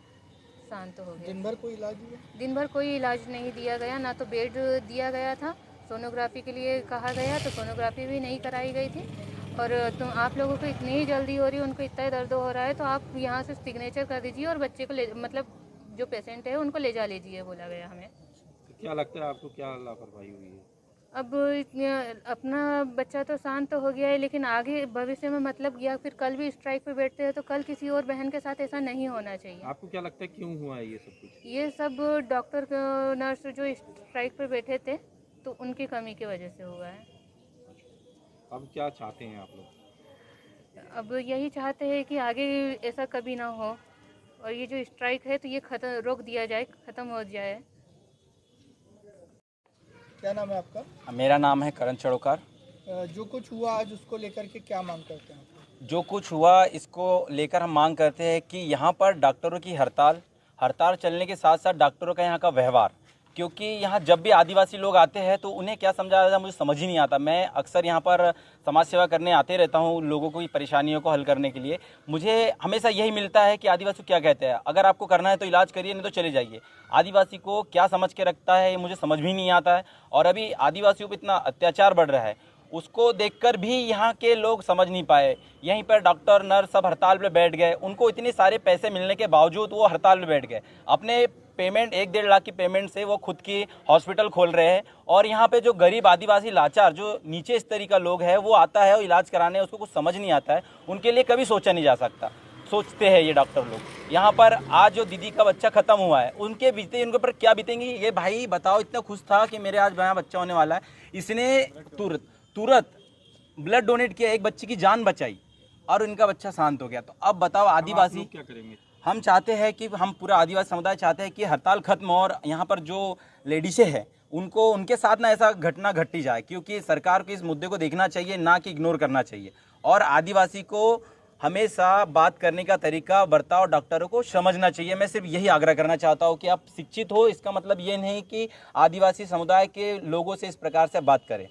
शांत हो गया। दिन भर कोई इलाज हुआ? दिन भर कोई इलाज नहीं दिया गया, ना तो बेड दिया गया था। सोनोग्राफी के लिए कहा गया तो सोनोग्राफी भी नहीं कराई गई थी। और तुम आप लोगों को इतनी ही जल्दी हो रही है, उनको इतना दर्द हो रहा है तो आप यहाँ से सिग्नेचर कर दीजिए और बच्चे को मतलब जो पेशेंट है उनको ले जा लीजिए, बोला गया हमें। क्या लगता है आपको, क्या लापरवाही हुई है? अब अपना बच्चा तो शांत तो हो गया है, लेकिन आगे भविष्य में मतलब या फिर कल भी स्ट्राइक पे बैठते हैं तो कल किसी और बहन के साथ ऐसा नहीं होना चाहिए। आपको क्या लगता है क्यों हुआ है ये सब कुछ? ये सब डॉक्टर नर्स जो स्ट्राइक पे बैठे थे तो उनकी कमी की वजह से हुआ है। अब क्या चाहते हैं आप लोग? अब यही चाहते हैं कि आगे ऐसा कभी ना हो और ये जो स्ट्राइक है तो ये रोक दिया जाए, ख़त्म हो जाए। क्या नाम है आपका? मेरा नाम है करण चड़ोकार। जो कुछ हुआ आज उसको लेकर के क्या मांग करते हैं? जो कुछ हुआ इसको लेकर हम मांग करते हैं कि यहाँ पर डॉक्टरों की हड़ताल चलने के साथ साथ डॉक्टरों का यहाँ का व्यवहार, क्योंकि यहाँ जब भी आदिवासी लोग आते हैं तो उन्हें क्या समझाया जाता है मुझे समझ ही नहीं आता। मैं अक्सर यहाँ पर समाज सेवा करने आते रहता हूँ, लोगों की परेशानियों को हल करने के लिए। मुझे हमेशा यही मिलता है कि आदिवासी क्या कहते हैं, अगर आपको करना है तो इलाज करिए, नहीं तो चले जाइए। आदिवासी को क्या समझ के रखता है ये मुझे समझ भी नहीं आता है। और अभी आदिवासियों पर इतना अत्याचार बढ़ रहा है उसको देखकर भी यहाँ के लोग समझ नहीं पाए। यहीं पर डॉक्टर नर्स सब हड़ताल पे बैठ गए। उनको इतने सारे पैसे मिलने के बावजूद वो हड़ताल पे बैठ गए। अपने पेमेंट 1-1.5 लाख की पेमेंट से वो खुद की हॉस्पिटल खोल रहे हैं। और यहाँ पे जो गरीब आदिवासी लाचार जो नीचे स्तर का लोग है वो आता है और इलाज कराने, उसको कुछ समझ नहीं आता है, उनके लिए कभी सोचा नहीं जा सकता। सोचते हैं ये डॉक्टर लोग। यहाँ पर आज जो दीदी का बच्चा खत्म हुआ है, उनके ऊपर क्या बीतेंगी ये भाई बताओ। इतना खुश था कि मेरे आज यहाँ बच्चा होने वाला है, इसने तुरंत ब्लड डोनेट किया, एक बच्चे की जान बचाई और उनका बच्चा शांत हो गया। तो अब बताओ आदिवासी क्या करेंगे? हम चाहते हैं कि हम पूरा आदिवासी समुदाय चाहते हैं कि हड़ताल खत्म हो और यहाँ पर जो लेडीज़ें हैं उनको उनके साथ ना ऐसा घटना घटी जाए, क्योंकि सरकार को इस मुद्दे को देखना चाहिए, ना कि इग्नोर करना चाहिए। और आदिवासी को हमेशा बात करने का तरीका, बर्ताव डॉक्टरों को समझना चाहिए। मैं सिर्फ यही आग्रह करना चाहता हूँ कि आप शिक्षित हो, इसका मतलब ये नहीं कि आदिवासी समुदाय के लोगों से इस प्रकार से बात करें।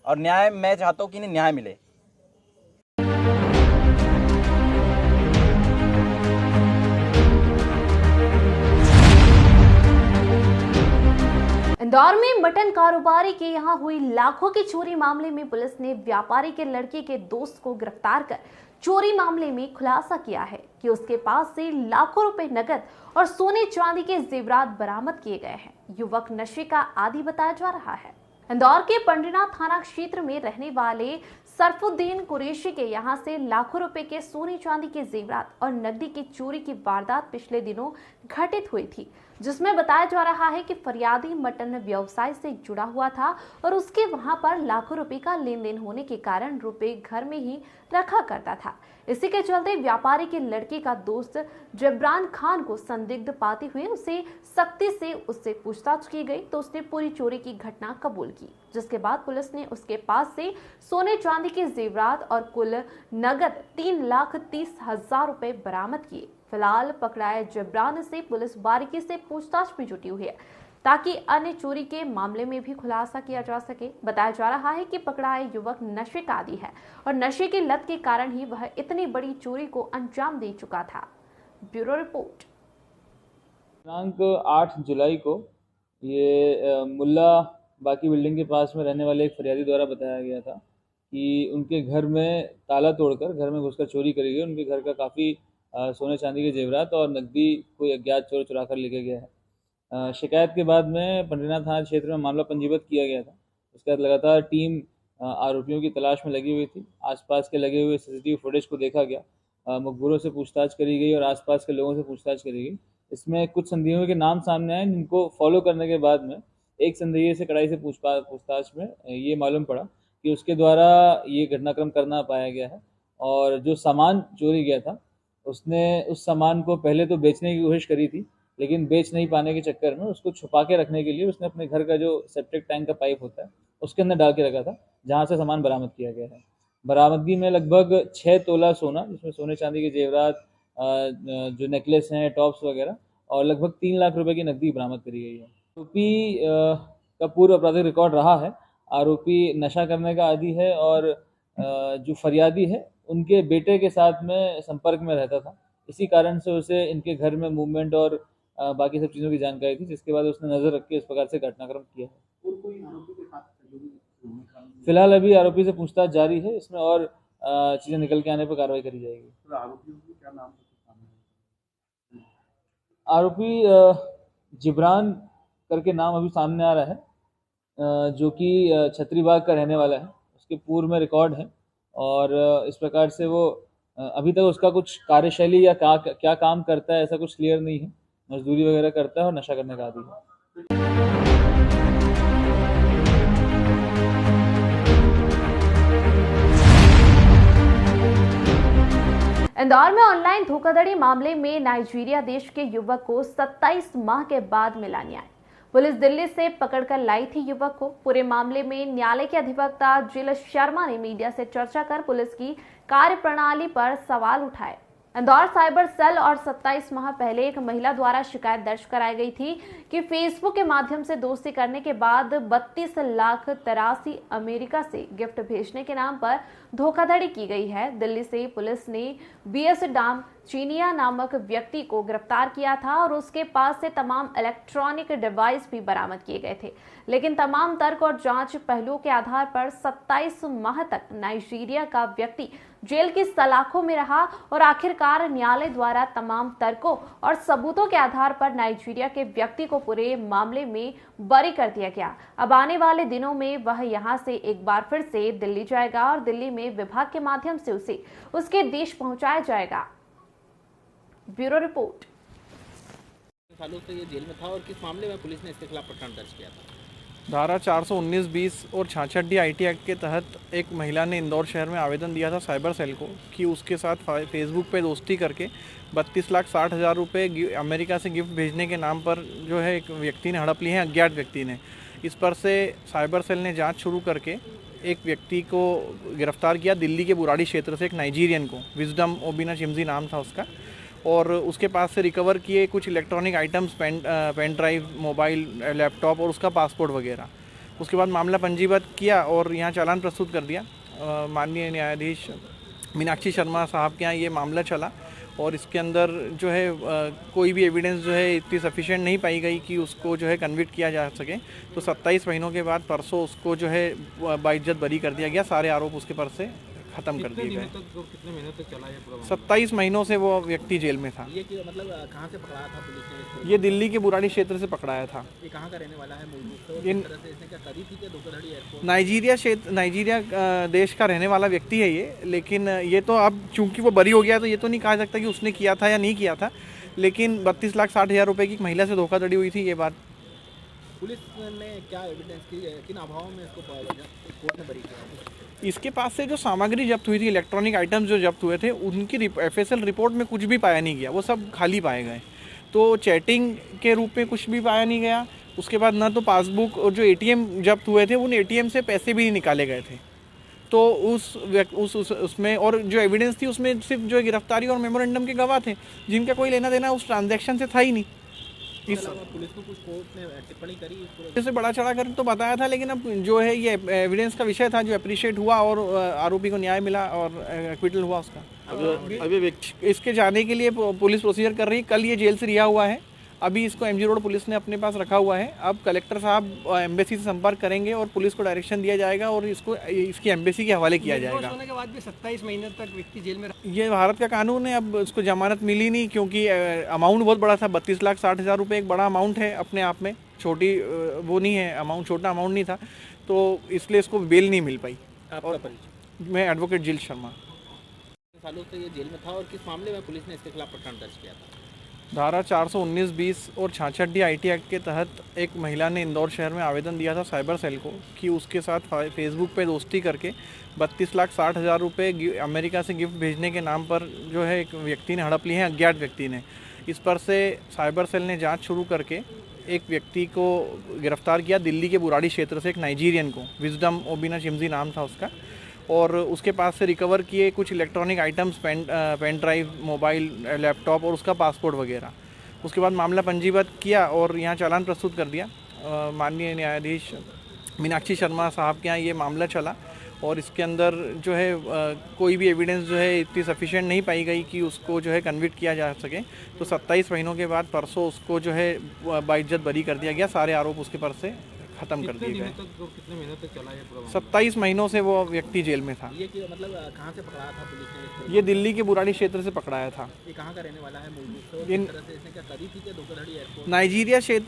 और न्याय, मैं चाहता हूँ कि इन्हें न्याय मिले। इंदौर में मटन कारोबारी के यहां हुई लाखों की चोरी मामले में पुलिस ने व्यापारी के लड़के के दोस्त को गिरफ्तार कर चोरी मामले में खुलासा किया है कि उसके पास से लाखों रुपए नकद और सोने चांदी के जेवरात बरामद किए गए हैं। युवक नशे का आदी बताया जा रहा है। इंदौर के पंडरीनाथ थाना क्षेत्र में रहने वाले सरफुद्दीन कुरैशी के यहां से लाखों रुपए के सोने चांदी के जेवरात और नकदी की चोरी की वारदात पिछले दिनों घटित हुई थी, जिसमें बताया जा रहा है कि फरियादी मटन व्यवसाय से जुड़ा हुआ था और उसके वहां पर लाखों रुपए का लेन देन होने के कारण रुपए घर में ही रखा करता था। इसी के चलते व्यापारी के लड़के का दोस्त जिब्रान खान को संदिग्ध पाते हुए उसे सख्ती से उससे पूछताछ की गई तो उसने पूरी चोरी की घटना कबूल की, जिसके बाद पुलिस ने उसके पास से सोने चांदी के जेवरात और कुल नगद 3,30,000 रुपए बरामद किए। फिलहाल पकड़ाए जिब्रान से पुलिस बारीकी से पूछताछ में जुटी हुई है ताकि अन्य चोरी के मामले में भी खुलासा किया जा सके। बताया जा रहा है कि पकड़ाए युवक नशे का आदी है और नशे की लत के कारण ही वह इतनी बड़ी चोरी को अंजाम दे चुका था। Bureau report. दिनांक 8 जुलाई को ये मुल्ला बाकी बिल्डिंग के पास में रहने वाले एक फरियादी द्वारा बताया गया था कि उनके घर में ताला तोड़कर घर में घुसकर चोरी करी गई। उनके घर का काफ़ी सोने चांदी के जेवरात और नकदी कोई अज्ञात चोर चुरा कर लेके गया है। शिकायत के बाद में पंडरीनाथ थाना क्षेत्र में मामला पंजीबद्ध किया गया था। उसके बाद लगातार टीम आरोपियों की तलाश में लगी हुई थी। आसपास के लगे हुए सीसीटीवी फुटेज को देखा गया, मकबूलों से पूछताछ करी गई और आसपास के लोगों से पूछताछ करी गई। इसमें कुछ संदेहियों के नाम सामने आए, जिनको फॉलो करने के बाद में एक संदेही से कड़ाई से पूछताछ में ये मालूम पड़ा कि उसके द्वारा ये घटनाक्रम करना पाया गया है। और जो सामान चोरी गया था उसने उस सामान को पहले तो बेचने की कोशिश करी थी, लेकिन बेच नहीं पाने के चक्कर में उसको छुपा के रखने के लिए उसने अपने घर का जो सेप्टिक टैंक का पाइप होता है उसके अंदर डाल के रखा था, जहां से सामान बरामद किया गया है। बरामदगी में लगभग 6 तोला सोना, जिसमें सोने चांदी के जेवरात, जो नेकलेस हैं, टॉप्स वगैरह, और लगभग 3 लाख रुपए की नकदी बरामद करी गई है। आरोपी का पूर्व आपराधिक रिकॉर्ड रहा है। आरोपी नशा करने का आदी है और जो फरियादी है उनके बेटे के साथ में संपर्क में रहता था। इसी कारण से उसे इनके घर में मूवमेंट और बाकी सब चीज़ों की जानकारी थी, जिसके बाद उसने नज़र रख के इस प्रकार से घटनाक्रम किया है। फिलहाल अभी आरोपी से पूछताछ जारी है। इसमें और चीज़ें निकल के आने पर कार्रवाई करी जाएगी। आरोपी जिब्रान करके नाम अभी सामने आ रहा है, जो कि छतरीबाग का रहने वाला है। उसके पूर्व में रिकॉर्ड है और इस प्रकार से वो अभी तक उसका कुछ कार्यशैली या क्या काम करता है ऐसा कुछ क्लियर नहीं है। मजदूरी वगैरह करता है और नशा करने का आदी है। इंदौर में ऑनलाइन धोखाधड़ी मामले में नाइजीरिया देश के युवक को 27 माह के बाद मिला न्याय। पुलिस दिल्ली से पकड़कर लाई थी युवक को। पूरे मामले में न्यायालय के अधिवक्ता जिल शर्मा ने मीडिया से चर्चा कर पुलिस की कार्यप्रणाली पर सवाल उठाए। इंदौर साइबर सेल और 27 माह पहले एक महिला द्वारा शिकायत दर्ज कराई गई थी कि फेसबुक के माध्यम से दोस्ती करने के बाद 32,83,000 अमेरिका से गिफ्ट भेजने के नाम पर धोखाधड़ी की गई है। दिल्ली से पुलिस ने बीएस डाम चीनिया नामक व्यक्ति को गिरफ्तार किया था और उसके पास से तमाम इलेक्ट्रॉनिक डिवाइस भी बरामद किए गए थे। लेकिन तमाम तर्क और जांच पहलुओं के आधार पर 27 माह तक नाइजीरिया का व्यक्ति जेल की सलाखों में रहा और आखिरकार न्यायालय द्वारा तमाम तर्कों और सबूतों के आधार पर नाइजीरिया के व्यक्ति को पूरे मामले में बरी कर दिया गया। अब आने वाले दिनों में वह यहां से एक बार फिर से दिल्ली जाएगा और दिल्ली में विभाग के माध्यम से उसे उसके देश पहुंचाया जाएगा। Bureau report. सालों से ये जेल में था और किस मामले में पुलिस ने इसके खिलाफ प्रकरण दर्ज किया था? धारा 419(20) और 66D IT एक्ट के तहत एक महिला ने इंदौर शहर में आवेदन दिया था साइबर सेल को कि उसके साथ फेसबुक पे दोस्ती करके 32,60,000 रुपये अमेरिका से गिफ्ट भेजने के नाम पर जो है एक व्यक्ति ने हड़प ली है, अज्ञात व्यक्ति ने। इस पर से साइबर सेल ने जांच शुरू करके एक व्यक्ति को गिरफ्तार किया दिल्ली के बुराड़ी क्षेत्र से, एक नाइजीरियन को, विजडम ओबिना चिमजी नाम था उसका। और उसके पास से रिकवर किए कुछ electronic items, pen drive, mobile, laptop और उसका पासपोर्ट वगैरह। उसके बाद मामला पंजीबद्ध किया और यहाँ चालान प्रस्तुत कर दिया। माननीय न्यायाधीश मीनाक्षी शर्मा साहब के यहाँ ये मामला चला और इसके अंदर जो है कोई भी एविडेंस जो है इतनी सफिशिएंट नहीं पाई गई कि उसको जो है कन्विक्ट किया जा सके। तो 27 महीनों के बाद परसों उसको जो है बाइज्जत बरी कर दिया गया। सारे आरोप उसके पर से खत्म कर दिए गए। कितने महीनों तक चला ये पूरा? 27 महीनों से वो व्यक्ति जेल में था। ये मतलब कहाँ से पकड़ाया था पुलिस ने इसको? ये दिल्ली के बुराड़ी क्षेत्र से पकड़ाया था। ये कहाँ का रहने वाला है मूल रूप से? किस तरह से इसने क्या करी थी कि धोखाधड़ी एयरपोर्ट? नाइजीरिया देश का रहने वाला व्यक्ति है ये, लेकिन ये तो अब चूंकि वो बरी हो गया तो ये तो नहीं कहा सकता कि उसने किया था या नहीं किया था। लेकिन 32,60,000 रुपये की एक महिला से धोखाधड़ी हुई थी, ये बात। पुलिस ने क्या एविडेंस की, किन अभावों में इसको कोर्ट ने बरी किया? इसके पास से जो सामग्री जब्त हुई थी, इलेक्ट्रॉनिक आइटम्स जो जब्त हुए थे, उनकी FSL रिपोर्ट में कुछ भी पाया नहीं गया, वो सब खाली पाए गए। तो चैटिंग के रूप में कुछ भी पाया नहीं गया। उसके बाद ना तो पासबुक और जो ATM जब्त हुए थे, उन ATM से पैसे भी नहीं निकाले गए थे। तो उसमें और जो एविडेंस थी उसमें सिर्फ जो गिरफ्तारी और मेमोरेंडम के गवाह थे, जिनका कोई लेना देना उस ट्रांजैक्शन से था ही नहीं। पुलिस को कुछ कोर्ट ने टिप्पणी करी इसे बड़ा चढ़ा कर तो बताया था, लेकिन अब जो है ये एविडेंस का विषय था जो अप्रिशिएट हुआ और आरोपी को न्याय मिला और एक्विटल हुआ उसका। अभी इसके जाने के लिए पुलिस प्रोसीजर कर रही है। कल ये जेल से रिहा हुआ है। अभी इसको MG रोड पुलिस ने अपने पास रखा हुआ है। अब कलेक्टर साहब एम्बेसी से संपर्क करेंगे और पुलिस को डायरेक्शन दिया जाएगा और इसको इसकी एम्बेसी के हवाले किया जाएगा। होने के बाद भी 27 महीने तक व्यक्ति जेल में ये भारत का कानून है। अब उसको जमानत मिली नहीं क्योंकि अमाउंट बहुत बड़ा था। 32,60,000 रुपये एक बड़ा अमाउंट है अपने आप में, छोटी वो नहीं है अमाउंट, छोटा अमाउंट नहीं था, तो इसलिए इसको बेल नहीं मिल पाई। और मैं एडवोकेट जिल शर्मा। सालों से ये जेल में था और किस मामले में पुलिस ने इसके खिलाफ प्रकरण दर्ज किया था? धारा 419(20) और 66D IT एक्ट के तहत एक महिला ने इंदौर शहर में आवेदन दिया था साइबर सेल को कि उसके साथ फेसबुक पे दोस्ती करके 32,60,000 रुपये अमेरिका से गिफ्ट भेजने के नाम पर जो है एक व्यक्ति ने हड़प ली है, अज्ञात व्यक्ति ने। इस पर से साइबर सेल ने जांच शुरू करके एक व्यक्ति को गिरफ्तार किया दिल्ली के बुराड़ी क्षेत्र से, एक नाइजीरियन को, विजडम ओबिना चिमजी नाम था उसका। और उसके पास से रिकवर किए कुछ electronic items, pen drive, mobile, laptop और उसका पासपोर्ट वगैरह। उसके बाद मामला पंजीबद्ध किया और यहाँ चालान प्रस्तुत कर दिया। माननीय न्यायाधीश मीनाक्षी शर्मा साहब के यहाँ ये मामला चला और इसके अंदर जो है कोई भी एविडेंस जो है इतनी सफिशिएंट नहीं पाई गई कि उसको जो है कन्विक्ट किया जा सके। तो 27 महीनों के बाद परसों उसको जो है बाइज्जत बरी कर दिया गया। सारे आरोप उसके पर से खत्म कर दिए गए। कितने महीनों तक चला ये पूरा? 27 महीनों से वो व्यक्ति जेल में था। ये मतलब कहाँ से पकड़ाया था पुलिस ने? ये दिल्ली के बुराड़ी क्षेत्र से पकड़ाया था। ये कहाँ का रहने वाला है मूल रूप से? किस तरह से इसने क्या करी थी कि धोखाधड़ी एयरपोर्ट?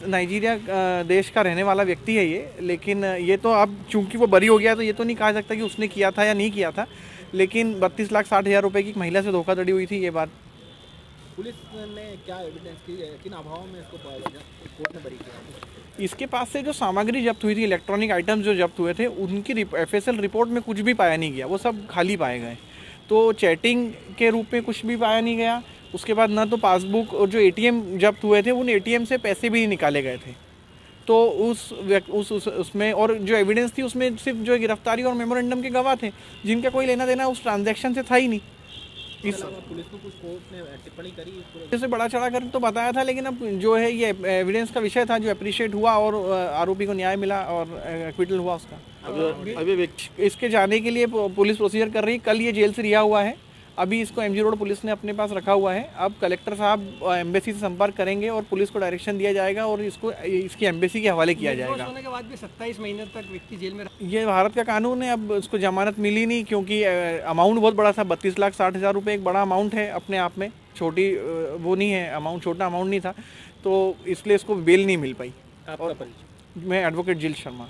नाइजीरिया देश का रहने वाला व्यक्ति है ये, लेकिन ये तो अब चूंकि वो बरी हो गया तो ये तो नहीं कहा सकता कि उसने किया था या नहीं किया था। लेकिन 32,60,000 रुपये की एक महिला से धोखाधड़ी हुई थी, ये बात। पुलिस ने क्या एविडेंस की, किन अभावों में इसको कोर्ट ने बरी किया? इसके पास से जो सामग्री जब्त हुई थी, इलेक्ट्रॉनिक आइटम्स जो जब्त हुए थे, उनकी FSL रिपोर्ट में कुछ भी पाया नहीं गया, वो सब खाली पाए गए। तो चैटिंग के रूप में कुछ भी पाया नहीं गया। उसके बाद ना तो पासबुक और जो ATM जब्त हुए थे, उन ATM से पैसे भी नहीं निकाले गए थे। तो उसमें और जो एविडेंस थी उसमें सिर्फ जो गिरफ्तारी और मेमोरेंडम के गवाह थे, जिनका कोई लेना देना उस ट्रांजैक्शन से था ही नहीं। पुलिस को कुछ कोर्ट ने टिप्पणी करी इसे बड़ा चढ़ा कर तो बताया था, लेकिन अब जो है ये एविडेंस का विषय था जो अप्रिशिएट हुआ और आरोपी को न्याय मिला और एक्विटल हुआ उसका। अभी इसके जाने के लिए पुलिस प्रोसीजर कर रही है। कल ये जेल से रिहा हुआ है। अभी इसको एमजी रोड पुलिस ने अपने पास रखा हुआ है। अब कलेक्टर साहब एम्बेसी से संपर्क करेंगे और पुलिस को डायरेक्शन दिया जाएगा और इसको इसकी एम्बेसी के हवाले किया जाएगा। होने के बाद भी 27 महीने तक व्यक्ति जेल में ये भारत का कानून है। अब उसको जमानत मिली नहीं क्योंकि अमाउंट बहुत बड़ा था, 32,60,000 रुपये एक बड़ा अमाउंट है अपने आप में, छोटी वो नहीं है अमाउंट, छोटा अमाउंट नहीं था, तो इसलिए इसको बेल नहीं मिल पाई। आपका परिचय? मैं एडवोकेट जिल शर्मा।